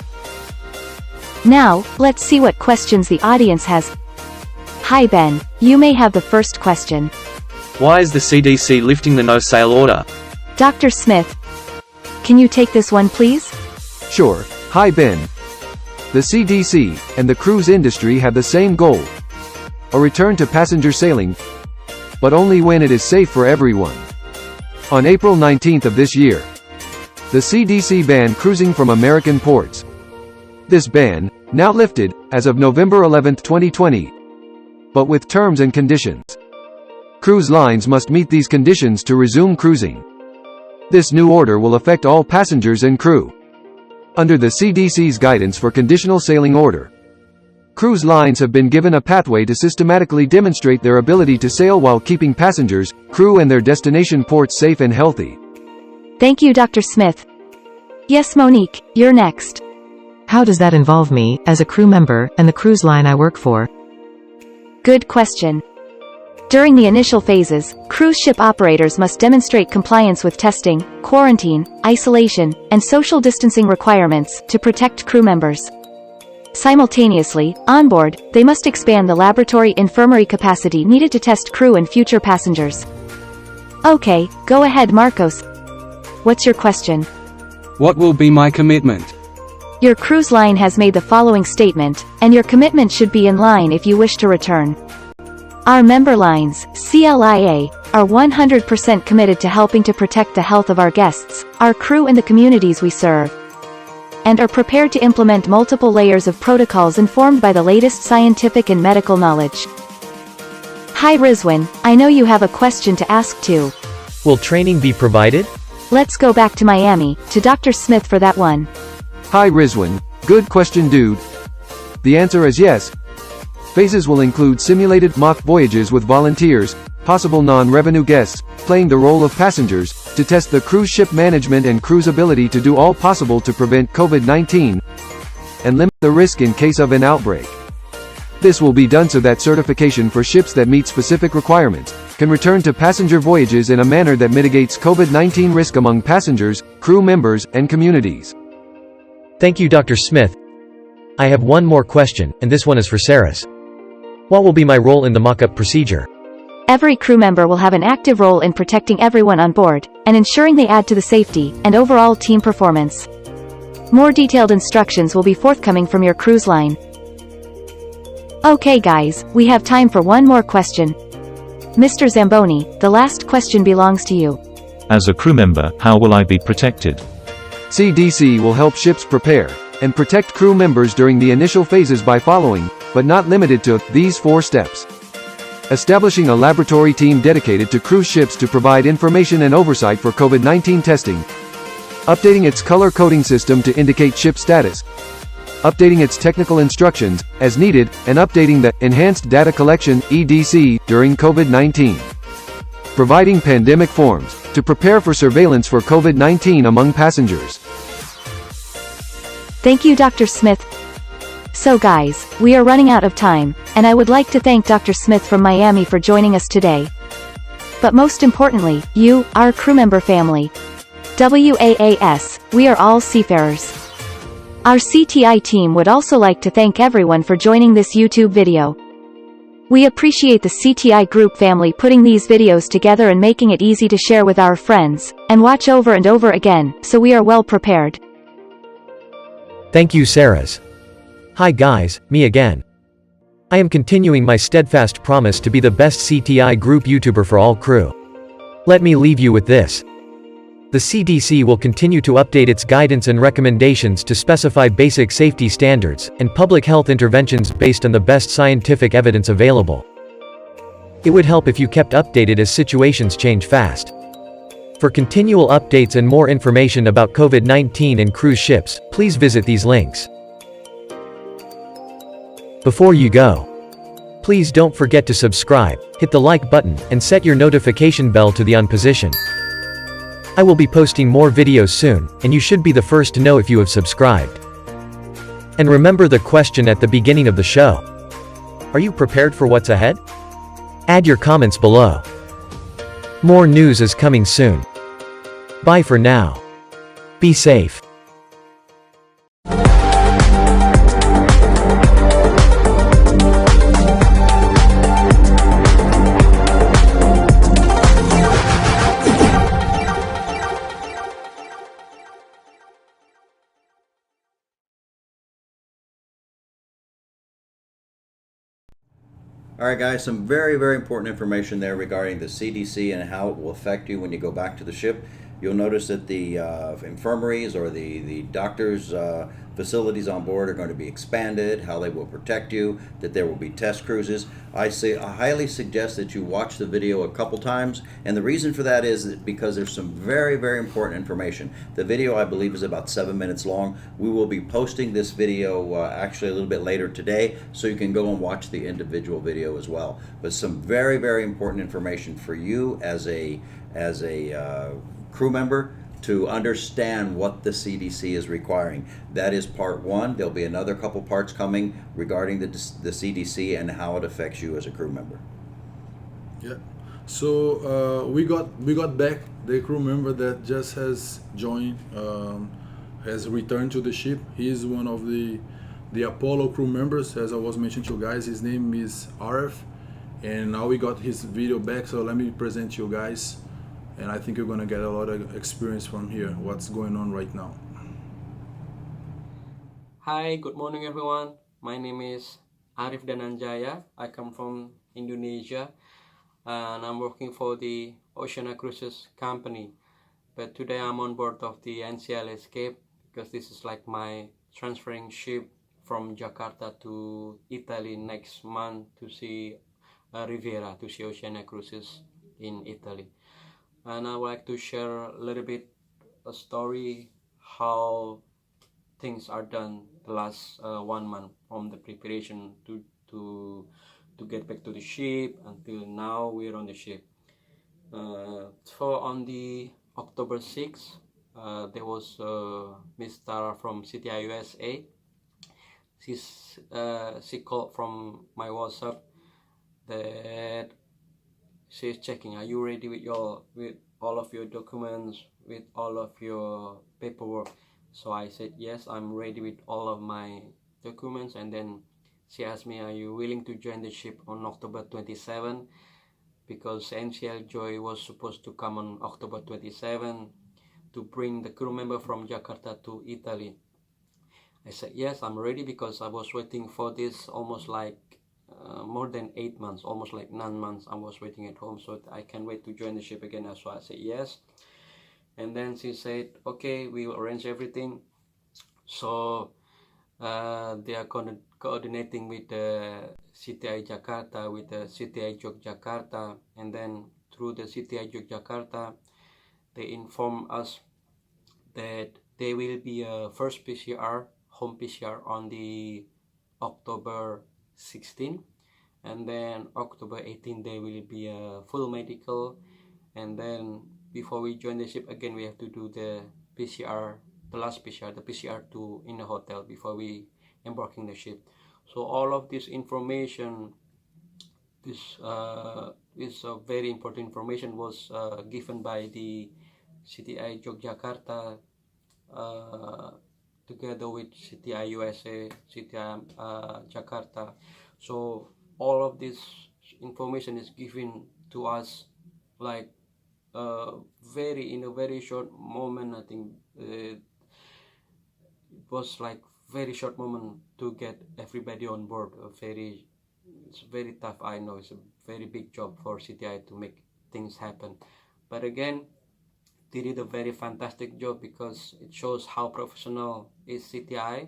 Now, let's see what questions the audience has. Hi Ben, you may have the first question. Why is the CDC lifting the no-sail order? Dr. Smith, can you take this one please? Sure. Hi Ben. The CDC and the cruise industry have the same goal. A return to passenger sailing, but only when it is safe for everyone. On April 19th of this year, the CDC banned cruising from American ports. This ban, now lifted, as of November 11, 2020. But with terms and conditions. Cruise lines must meet these conditions to resume cruising. This new order will affect all passengers and crew. Under the CDC's guidance for conditional sailing order, cruise lines have been given a pathway to systematically demonstrate their ability to sail while keeping passengers, crew and their destination ports safe and healthy. Thank you, Dr. Smith. Yes, Monique, you're next. How does that involve me, as a crew member, and the cruise line I work for? Good question. During the initial phases, cruise ship operators must demonstrate compliance with testing, quarantine, isolation, and social distancing requirements to protect crew members. Simultaneously, on board, they must expand the laboratory infirmary capacity needed to test crew and future passengers. Okay, go ahead, Marcos. What's your question? What will be my commitment? Your cruise line has made the following statement, and your commitment should be in line if you wish to return. Our member lines, CLIA, are 100% committed to helping to protect the health of our guests, our crew and the communities we serve, and are prepared to implement multiple layers of protocols informed by the latest scientific and medical knowledge. Hi Rizwan, I know you have a question to ask too. Will training be provided? Let's go back to Miami, to Dr. Smith for that one. Hi Rizwan, good question dude. The answer is yes. Phases will include simulated mock voyages with volunteers, possible non-revenue guests, playing the role of passengers, to test the cruise ship management and crew's ability to do all possible to prevent COVID-19 and limit the risk in case of an outbreak. This will be done so that certification for ships that meet specific requirements can return to passenger voyages in a manner that mitigates COVID-19 risk among passengers, crew members, and communities. Thank you, Dr. Smith. I have one more question, and this one is for Saris. What will be my role in the mock-up procedure? Every crew member will have an active role in protecting everyone on board, and ensuring they add to the safety and overall team performance. More detailed instructions will be forthcoming from your cruise line. Okay guys, we have time for one more question. Mr. Zamboni, the last question belongs to you. As a crew member, how will I be protected? CDC will help ships prepare and protect crew members during the initial phases by following, but not limited to, these 4 steps. Establishing a laboratory team dedicated to cruise ships to provide information and oversight for COVID-19 testing. Updating its color coding system to indicate ship status. Updating its technical instructions, as needed, and updating the Enhanced Data Collection, EDC, during COVID-19. Providing pandemic forms, to prepare for surveillance for COVID-19 among passengers. Thank you, Dr. Smith. So guys, we are running out of time, and I would like to thank Dr. Smith from Miami for joining us today. But most importantly, you, our crew member family. WAAS, we are all seafarers. Our CTI team would also like to thank everyone for joining this YouTube video. We appreciate the CTI group family putting these videos together and making it easy to share with our friends, and watch over and over again, so we are well prepared. Thank you, Saris. Hi guys, me again. I am continuing my steadfast promise to be the best CTI group YouTuber for all crew. Let me leave you with this. The CDC will continue to update its guidance and recommendations to specify basic safety standards and public health interventions based on the best scientific evidence available. It would help if you kept updated as situations change fast. For continual updates and more information about COVID-19 and cruise ships, please visit these links. Before you go, please don't forget to subscribe, hit the like button, and set your notification bell to the on position. I will be posting more videos soon, and you should be the first to know if you have subscribed. And remember the question at the beginning of the show. Are you prepared for what's ahead? Add your comments below. More news is coming soon. Bye for now. Be safe. All right, guys, some very, very important information there regarding the CDC and how it will affect you when you go back to the ship. You'll notice that the infirmaries or the doctors' facilities on board are going to be expanded, how they will protect you, that there will be test cruises. I highly suggest that you watch the video a couple times, and the reason for that is that because there's some very, very important information. The video, I believe, is about 7 minutes long. We will be posting this video actually a little bit later today, so you can go and watch the individual video as well. But some very, very important information for you as a crew member to understand what the CDC is requiring. That is part one. There'll be another couple parts coming regarding the CDC and how it affects you as a crew member. Yeah. So we got back the crew member that just has joined, has returned to the ship. He is one of the Apollo crew members, as I was mentioning to you guys. His name is Arif, and now we got his video back. So let me present you guys. And I think you're gonna get a lot of experience from here, what's going on right now. Hi, good morning everyone. My name is Arif Dananjaya. I come from Indonesia and I'm working for the Oceania Cruises company. But today I'm on board of the NCL Escape because this is like my transferring ship from Jakarta to Italy next month to see Riviera, to see Oceania Cruises in Italy. And I would like to share a little bit a story how things are done the last 1 month from the preparation to get back to the ship until now we're on the ship. So on the October 6th, there was Mr. from CTI USA. She called from my WhatsApp that she's checking, are you ready with all of your documents, with all of your paperwork? So I said yes, I'm ready with all of my documents. And then she asked me, are you willing to join the ship on October 27? Because NCL Joy was supposed to come on October 27 to bring the crew member from Jakarta to Italy. I said yes, I'm ready, because I was waiting for this almost like more than 8 months, almost like 9 months. I was waiting at home, so I can't wait to join the ship again. So I said yes. And then she said, okay, we will arrange everything. So they are coordinating with the CTI Jakarta, with the CTI Yogyakarta, and then through the CTI Yogyakarta, they inform us that there will be a first PCR, home PCR, on the October 16, and then October 18 there will be a full medical, and then before we join the ship again we have to do the PCR, the last PCR, the PCR2 in the hotel before we embarking the ship. So all of this information, this very important information was given by the CTI Yogyakarta together with CTI USA, CTI Jakarta. So all of this information is given to us like in a very short moment. I think it was like very short moment to get everybody on board. It's very tough. I know it's a very big job for CTI to make things happen, but again, they did a very fantastic job because it shows how professional is CTI.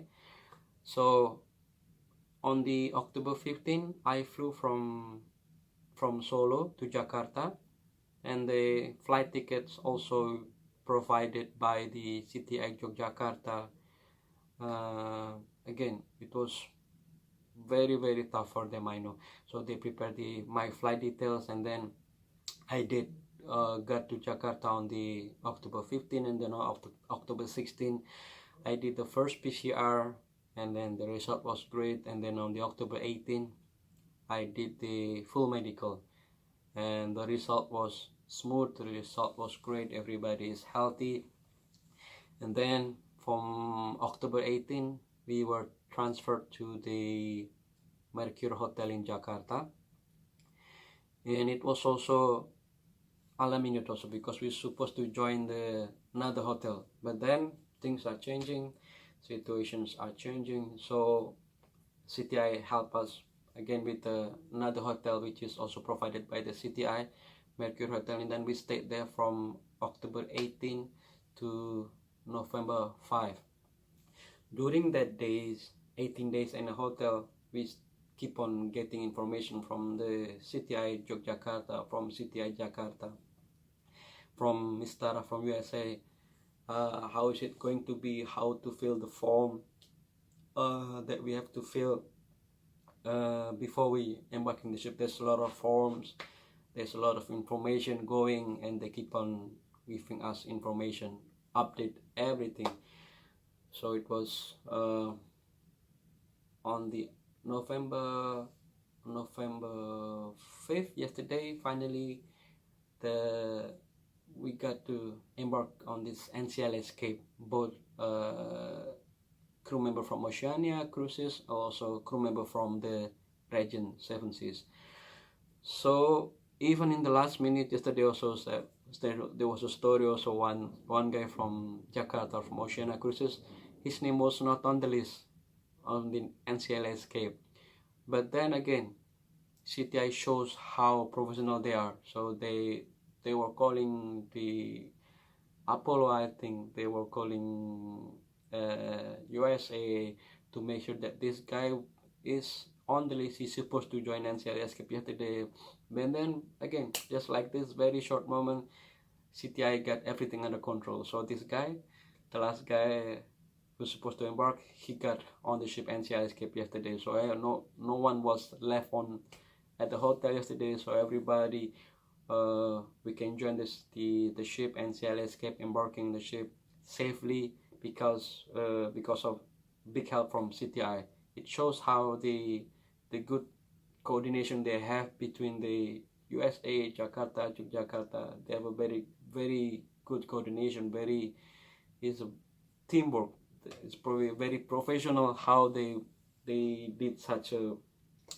So on the October 15, I flew from Solo to Jakarta, and the flight tickets also provided by the CTI Yogyakarta. Again, it was very, very tough for them, I know. So they prepared my flight details, and then I did got to Jakarta on the October 15, and then on October 16 I did the first PCR, and then the result was great. And then on the October 18 I did the full medical, and the result was smooth, the result was great, everybody is healthy. And then from October 18 we were transferred to the Mercure Hotel in Jakarta, and it was also a la minute also because we're supposed to join another hotel, but then things are changing, situations are changing, so CTI helped us again with another hotel which is also provided by the CTI Mercure Hotel, and then we stayed there from October 18 to November 5. During that 18 days in a hotel, we keep on getting information from the CTI Yogyakarta, from CTI Jakarta, from Mr. from USA, how is it going to be, how to fill the form that we have to fill before we embarking the ship. There's a lot of forms, there's a lot of information going, and they keep on giving us information, update everything. So it was on the November 5th, yesterday, finally we got to embark on this NCL escape. Both crew member from Oceania Cruises, also crew member from the region 7 Seas. So even in the last minute yesterday also there was a story also, one guy from Jakarta from Oceania Cruises, his name was not on the list on the NCL escape. But then again, CTI shows how professional they are. So they were calling the Apollo, I think they were calling USA to make sure that this guy is on the list. He's supposed to join NCL escape yesterday. But then again, just like this very short moment, CTI got everything under control. So this guy, the last guy who's supposed to embark, he got on the ship NCL escape yesterday. So no one was left on at the hotel yesterday. So everybody, we can join the ship NCL escape, embarking the ship safely because of big help from CTI. It shows how the good coordination they have between the USA, Jakarta, Yogyakarta. They have a very good coordination. It's a teamwork. It's probably very professional how they did such a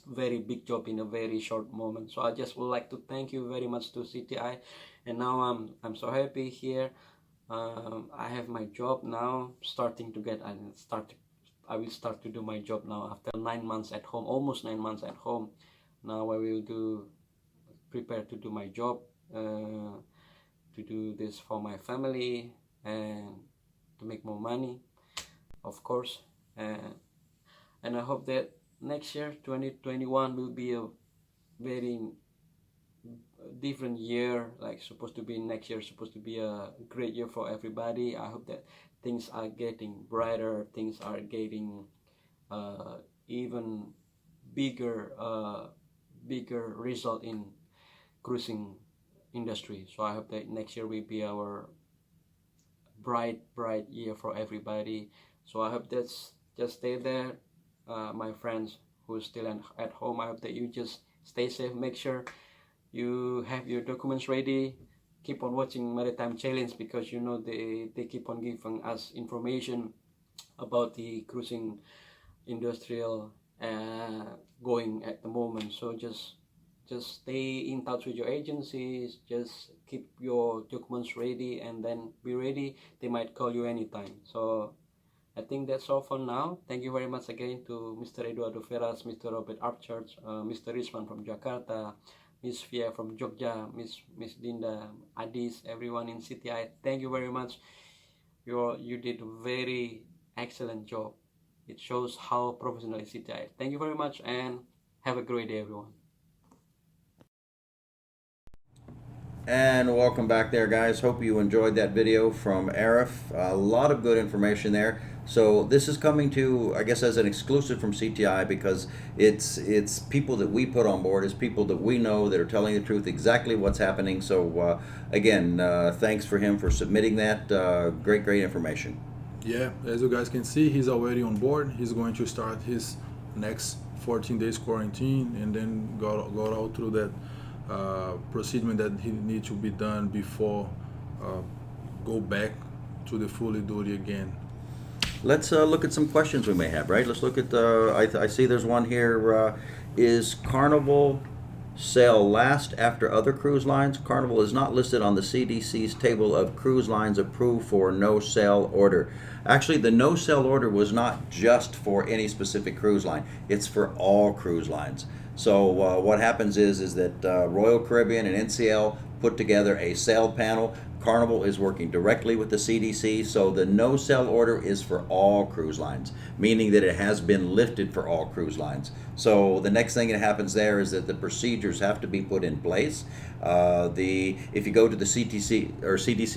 very big job in a very short moment. So I just would like to thank you very much to CTI. And now I'm so happy here. I have my job now, I will start to do my job now after 9 months at home, almost 9 months at home. Now I will prepare to do my job, to do this for my family and to make more money, of course. And I hope that next year, 2021, will be a very different year. Like next year supposed to be a great year for everybody. I hope that things are getting brighter, things are getting even bigger result in cruising industry. So I hope that next year will be our bright year for everybody. So I hope that's just stay there, my friends who are still at home. I hope that you just stay safe, make sure you have your documents ready, keep on watching Maritime Challenge, because you know they keep on giving us information about the cruising industrial going at the moment. So just stay in touch with your agencies, just keep your documents ready, and then be ready. They might call you anytime. So I think that's all for now. Thank you very much again to Mr. Eduardo Ferraz, Mr. Robert Archard, Mr. Rizwan from Jakarta, Miss Fia from Jogja, Miss Dinda, Adis, everyone in CTI. Thank you very much. You did a very excellent job. It shows how professional is CTI. Thank you very much, and have a great day, everyone. And welcome back there, guys. Hope you enjoyed that video from Arif. A lot of good information there. So this is coming to, I guess, as an exclusive from CTI, because it's people that we put on board, it's people that we know that are telling the truth, exactly what's happening. So again, thanks for him for submitting that. Great information. Yeah, as you guys can see, he's already on board. He's going to start his next 14 days quarantine, and then got out through that procedure that he needs to be done before go back to the fully duty again. Let's look at some questions we may have, right? Let's look at, I see there's one here. Is Carnival sail last after other cruise lines? Carnival is not listed on the CDC's table of cruise lines approved for no sail order. Actually, the no sail order was not just for any specific cruise line. It's for all cruise lines. So what happens is that Royal Caribbean and NCL put together a sail panel. Carnival is working directly with the CDC, so the no-sell order is for all cruise lines, meaning that it has been lifted for all cruise lines. So the next thing that happens there is that the procedures have to be put in place. If you go to the CDC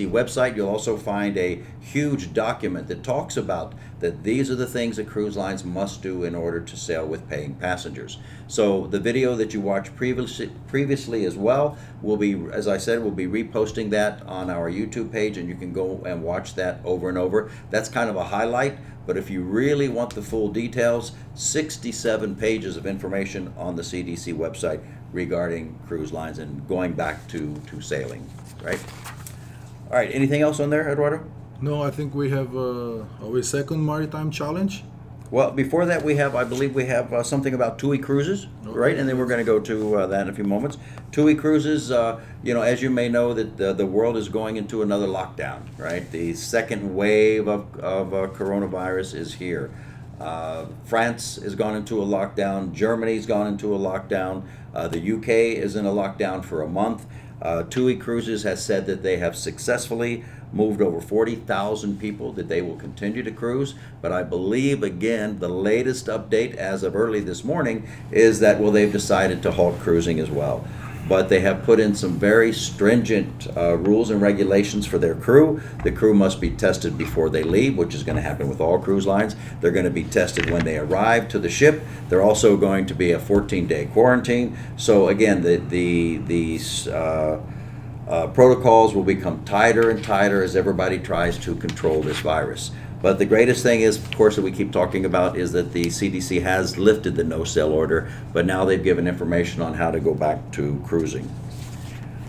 website, you'll also find a huge document that talks about that these are the things that cruise lines must do in order to sail with paying passengers. So the video that you watched previously as well will be, as I said, we'll be reposting that on our YouTube page, and you can go and watch that over and over. That's kind of a highlight, but if you really want the full details, 67 pages of information on the CDC website regarding cruise lines and going back to sailing, right? All right, anything else on there, Eduardo? No, I think we have our second Maritime challenge. Well, before that, I believe we have something about TUI cruises, right? And then we're going to go to that in a few moments. TUI cruises, as you may know, that the world is going into another lockdown, right? The second wave of coronavirus is here. France has gone into a lockdown. Germany's gone into a lockdown. The UK is in a lockdown for a month. TUI Cruises has said that they have successfully moved over 40,000 people, that they will continue to cruise. But I believe, again, the latest update as of early this morning is that, well, they've decided to halt cruising as well. But they have put in some very stringent rules and regulations for their crew. The crew must be tested before they leave, which is going to happen with all cruise lines. They're going to be tested when they arrive to the ship. They're also going to be a 14-day quarantine. So again, these protocols will become tighter and tighter as everybody tries to control this virus. But the greatest thing is, of course, that we keep talking about is that the CDC has lifted the no-sail order, but now they've given information on how to go back to cruising.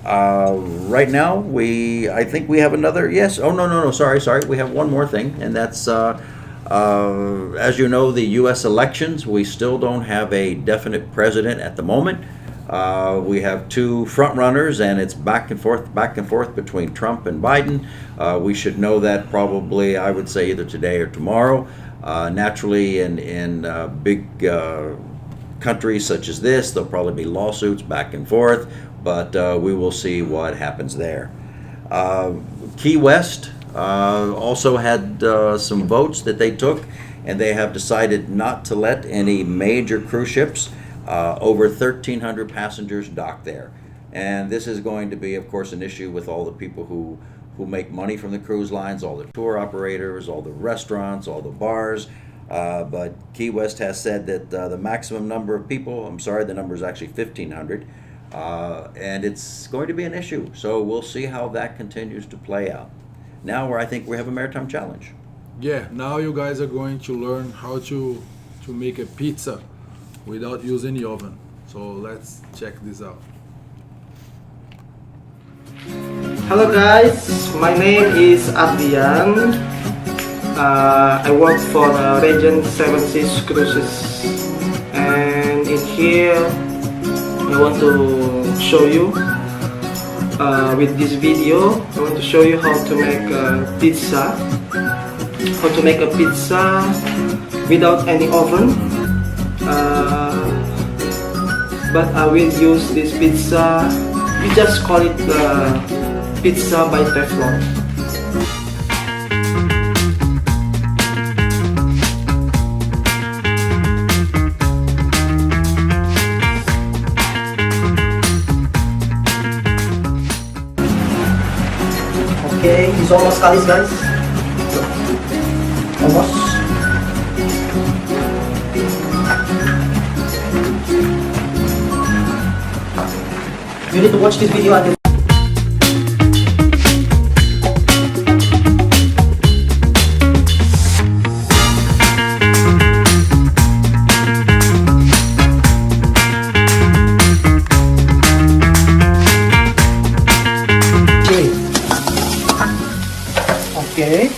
Right now, I think we have another, yes, oh, no, sorry, we have one more thing, and that's, as you know, the U.S. elections, we still don't have a definite president at the moment. We have two front runners, and it's back and forth between Trump and Biden. We should know that probably, I would say, either today or tomorrow. Naturally, in big countries such as this, there'll probably be lawsuits back and forth, but we will see what happens there. Key West also had some votes that they took, and they have decided not to let any major cruise ships over 1,300 passengers dock there. And this is going to be, of course, an issue with all the people who make money from the cruise lines, all the tour operators, all the restaurants, all the bars. But Key West has said that the maximum number of people, the number is actually 1,500, and it's going to be an issue. So we'll see how that continues to play out. Now where I think we have a Maritime Challenge. Yeah, now you guys are going to learn how to make a pizza without using the oven. So let's check this out. Hello guys, my name is Ardian. I work for Regent 7 Seas Cruises, and in here I want to show you with this video I want to show you how to make a pizza, without any oven. But I will use this pizza, we just call it pizza by Teflon. Okay, it's almost kalis guys. Almost. You need to watch this video until okay.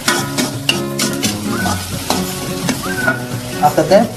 After that,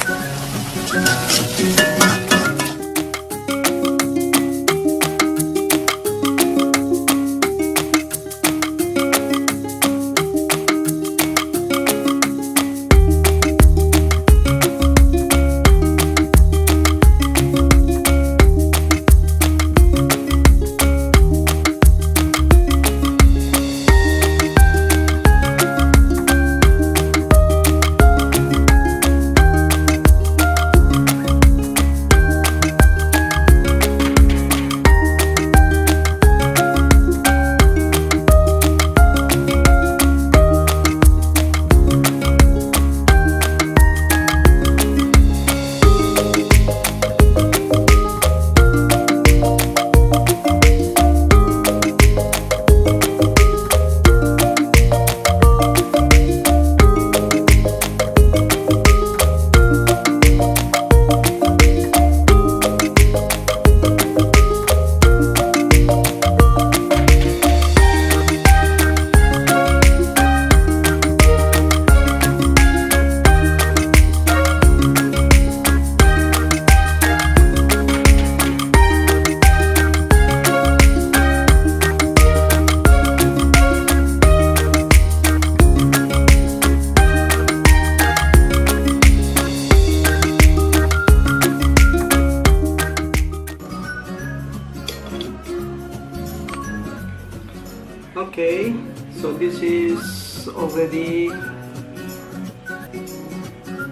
ready.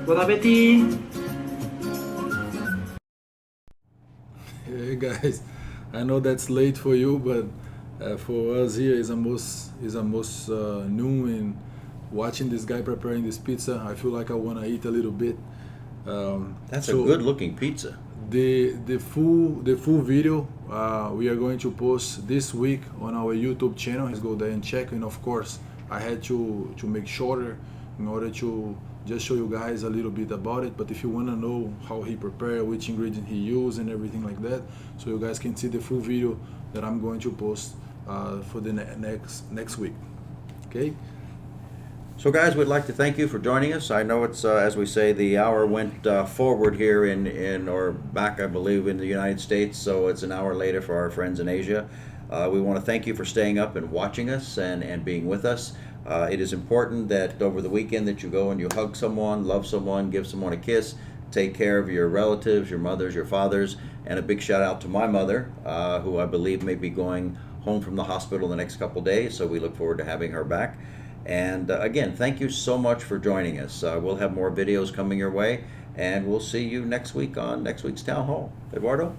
Bon appétit! Hey guys, I know that's late for you, but for us here is almost noon, and watching this guy preparing this pizza, I feel like I want to eat a little bit. That's a good looking pizza. The full video we are going to post this week on our YouTube channel. Let's go there and check. And of course, I had to make shorter in order to just show you guys a little bit about it. But if you want to know how he prepared, which ingredient he used, and everything like that, so you guys can see the full video that I'm going to post for the next week. Okay. So guys, we'd like to thank you for joining us. I know it's, as we say, the hour went forward here or back, I believe, in the United States, so it's an hour later for our friends in Asia. We want to thank you for staying up and watching us and being with us. It is important that over the weekend that you go and you hug someone, love someone, give someone a kiss, take care of your relatives, your mothers, your fathers, and a big shout out to my mother, who I believe may be going home from the hospital the next couple days, so we look forward to having her back. And again, thank you so much for joining us. We'll have more videos coming your way, and we'll see you next week on next week's Town Hall. Eduardo?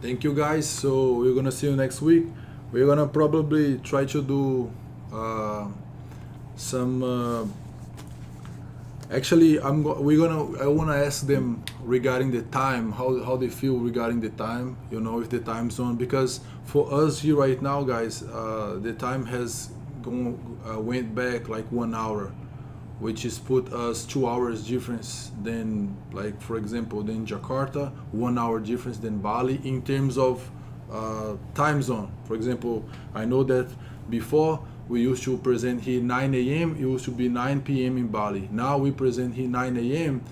Thank you guys. So we're gonna see you next week. We're gonna probably try to do actually I wanna ask them regarding the time, how they feel regarding the time, you know, if the time zone, because for us here right now, guys, the time has went back like 1 hour, which is put us 2 hours difference than, like, for example, than Jakarta, 1 hour difference than Bali in terms of time zone. For example, I know that before we used to present here 9 a.m. It used to be 9 p.m. in Bali. Now we present here 9 a.m.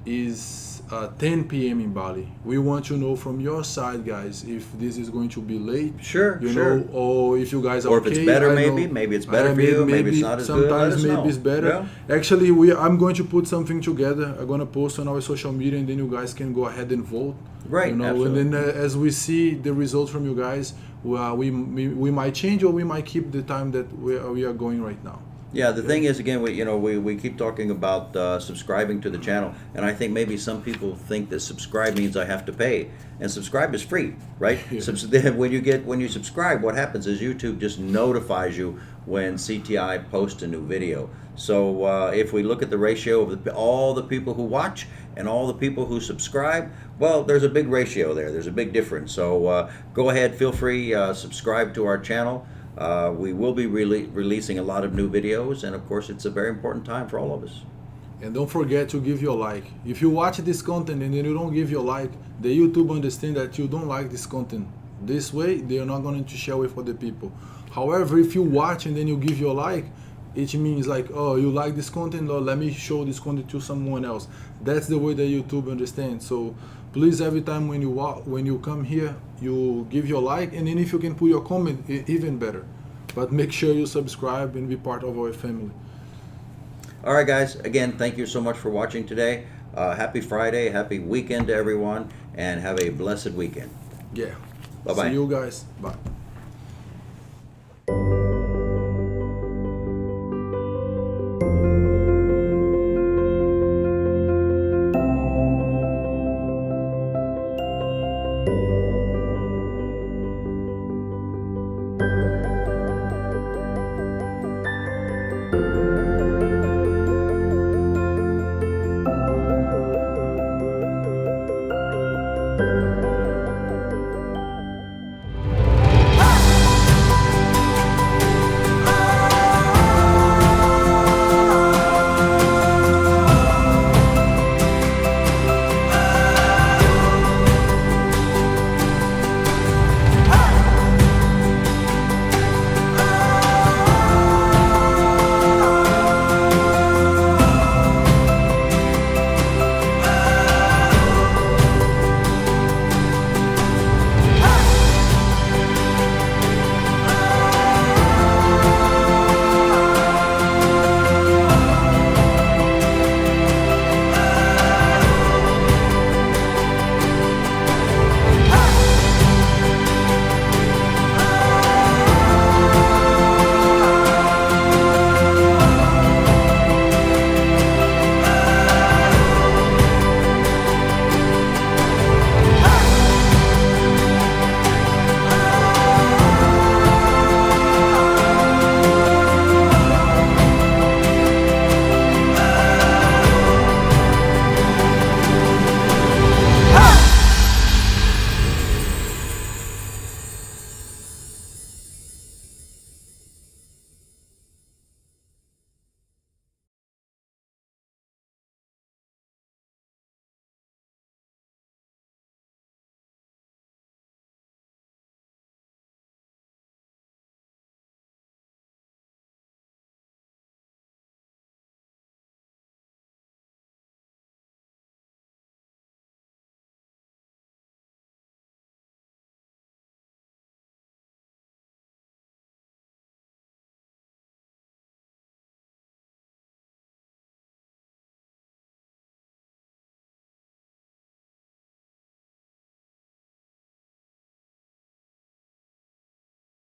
is 10 p.m. in Bali. We want to know from your side, guys, if this is going to be late. Sure, you sure. know, or if you guys are or if okay. it's better, I know, maybe it's better for you. Maybe it's not as good. Let us Sometimes maybe know. it's better. Yeah. Actually, I'm going to put something together. I'm gonna post on our social media, and then you guys can go ahead and vote. Right, You know, absolutely. and then as we see the results from you guys, we might change or we might keep the time that we are going right now. Yeah, the thing is, again, we keep talking about subscribing to the channel, and I think maybe some people think that subscribe means I have to pay, and subscribe is free, right? Yeah. When you subscribe, what happens is YouTube just notifies you when CTI posts a new video. So if we look at the ratio of all the people who watch and all the people who subscribe, well, there's a big ratio there. There's a big difference. So go ahead, feel free, subscribe to our channel. We will be releasing a lot of new videos, and of course it's a very important time for all of us. And don't forget to give your like. If you watch this content and then you don't give your like, the YouTube understand that you don't like this content. This way, they are not going to share with other people. However, if you watch and then you give your like, it means like, oh, you like this content, or let me show this content to someone else. That's the way that YouTube understands. So please, every time when you come here, you give your like, and then if you can put your comment, even better. But make sure you subscribe and be part of our family. All right, guys. Again, thank you so much for watching today. Happy Friday, happy weekend to everyone, and have a blessed weekend. Yeah. Bye-bye. See you guys. Bye.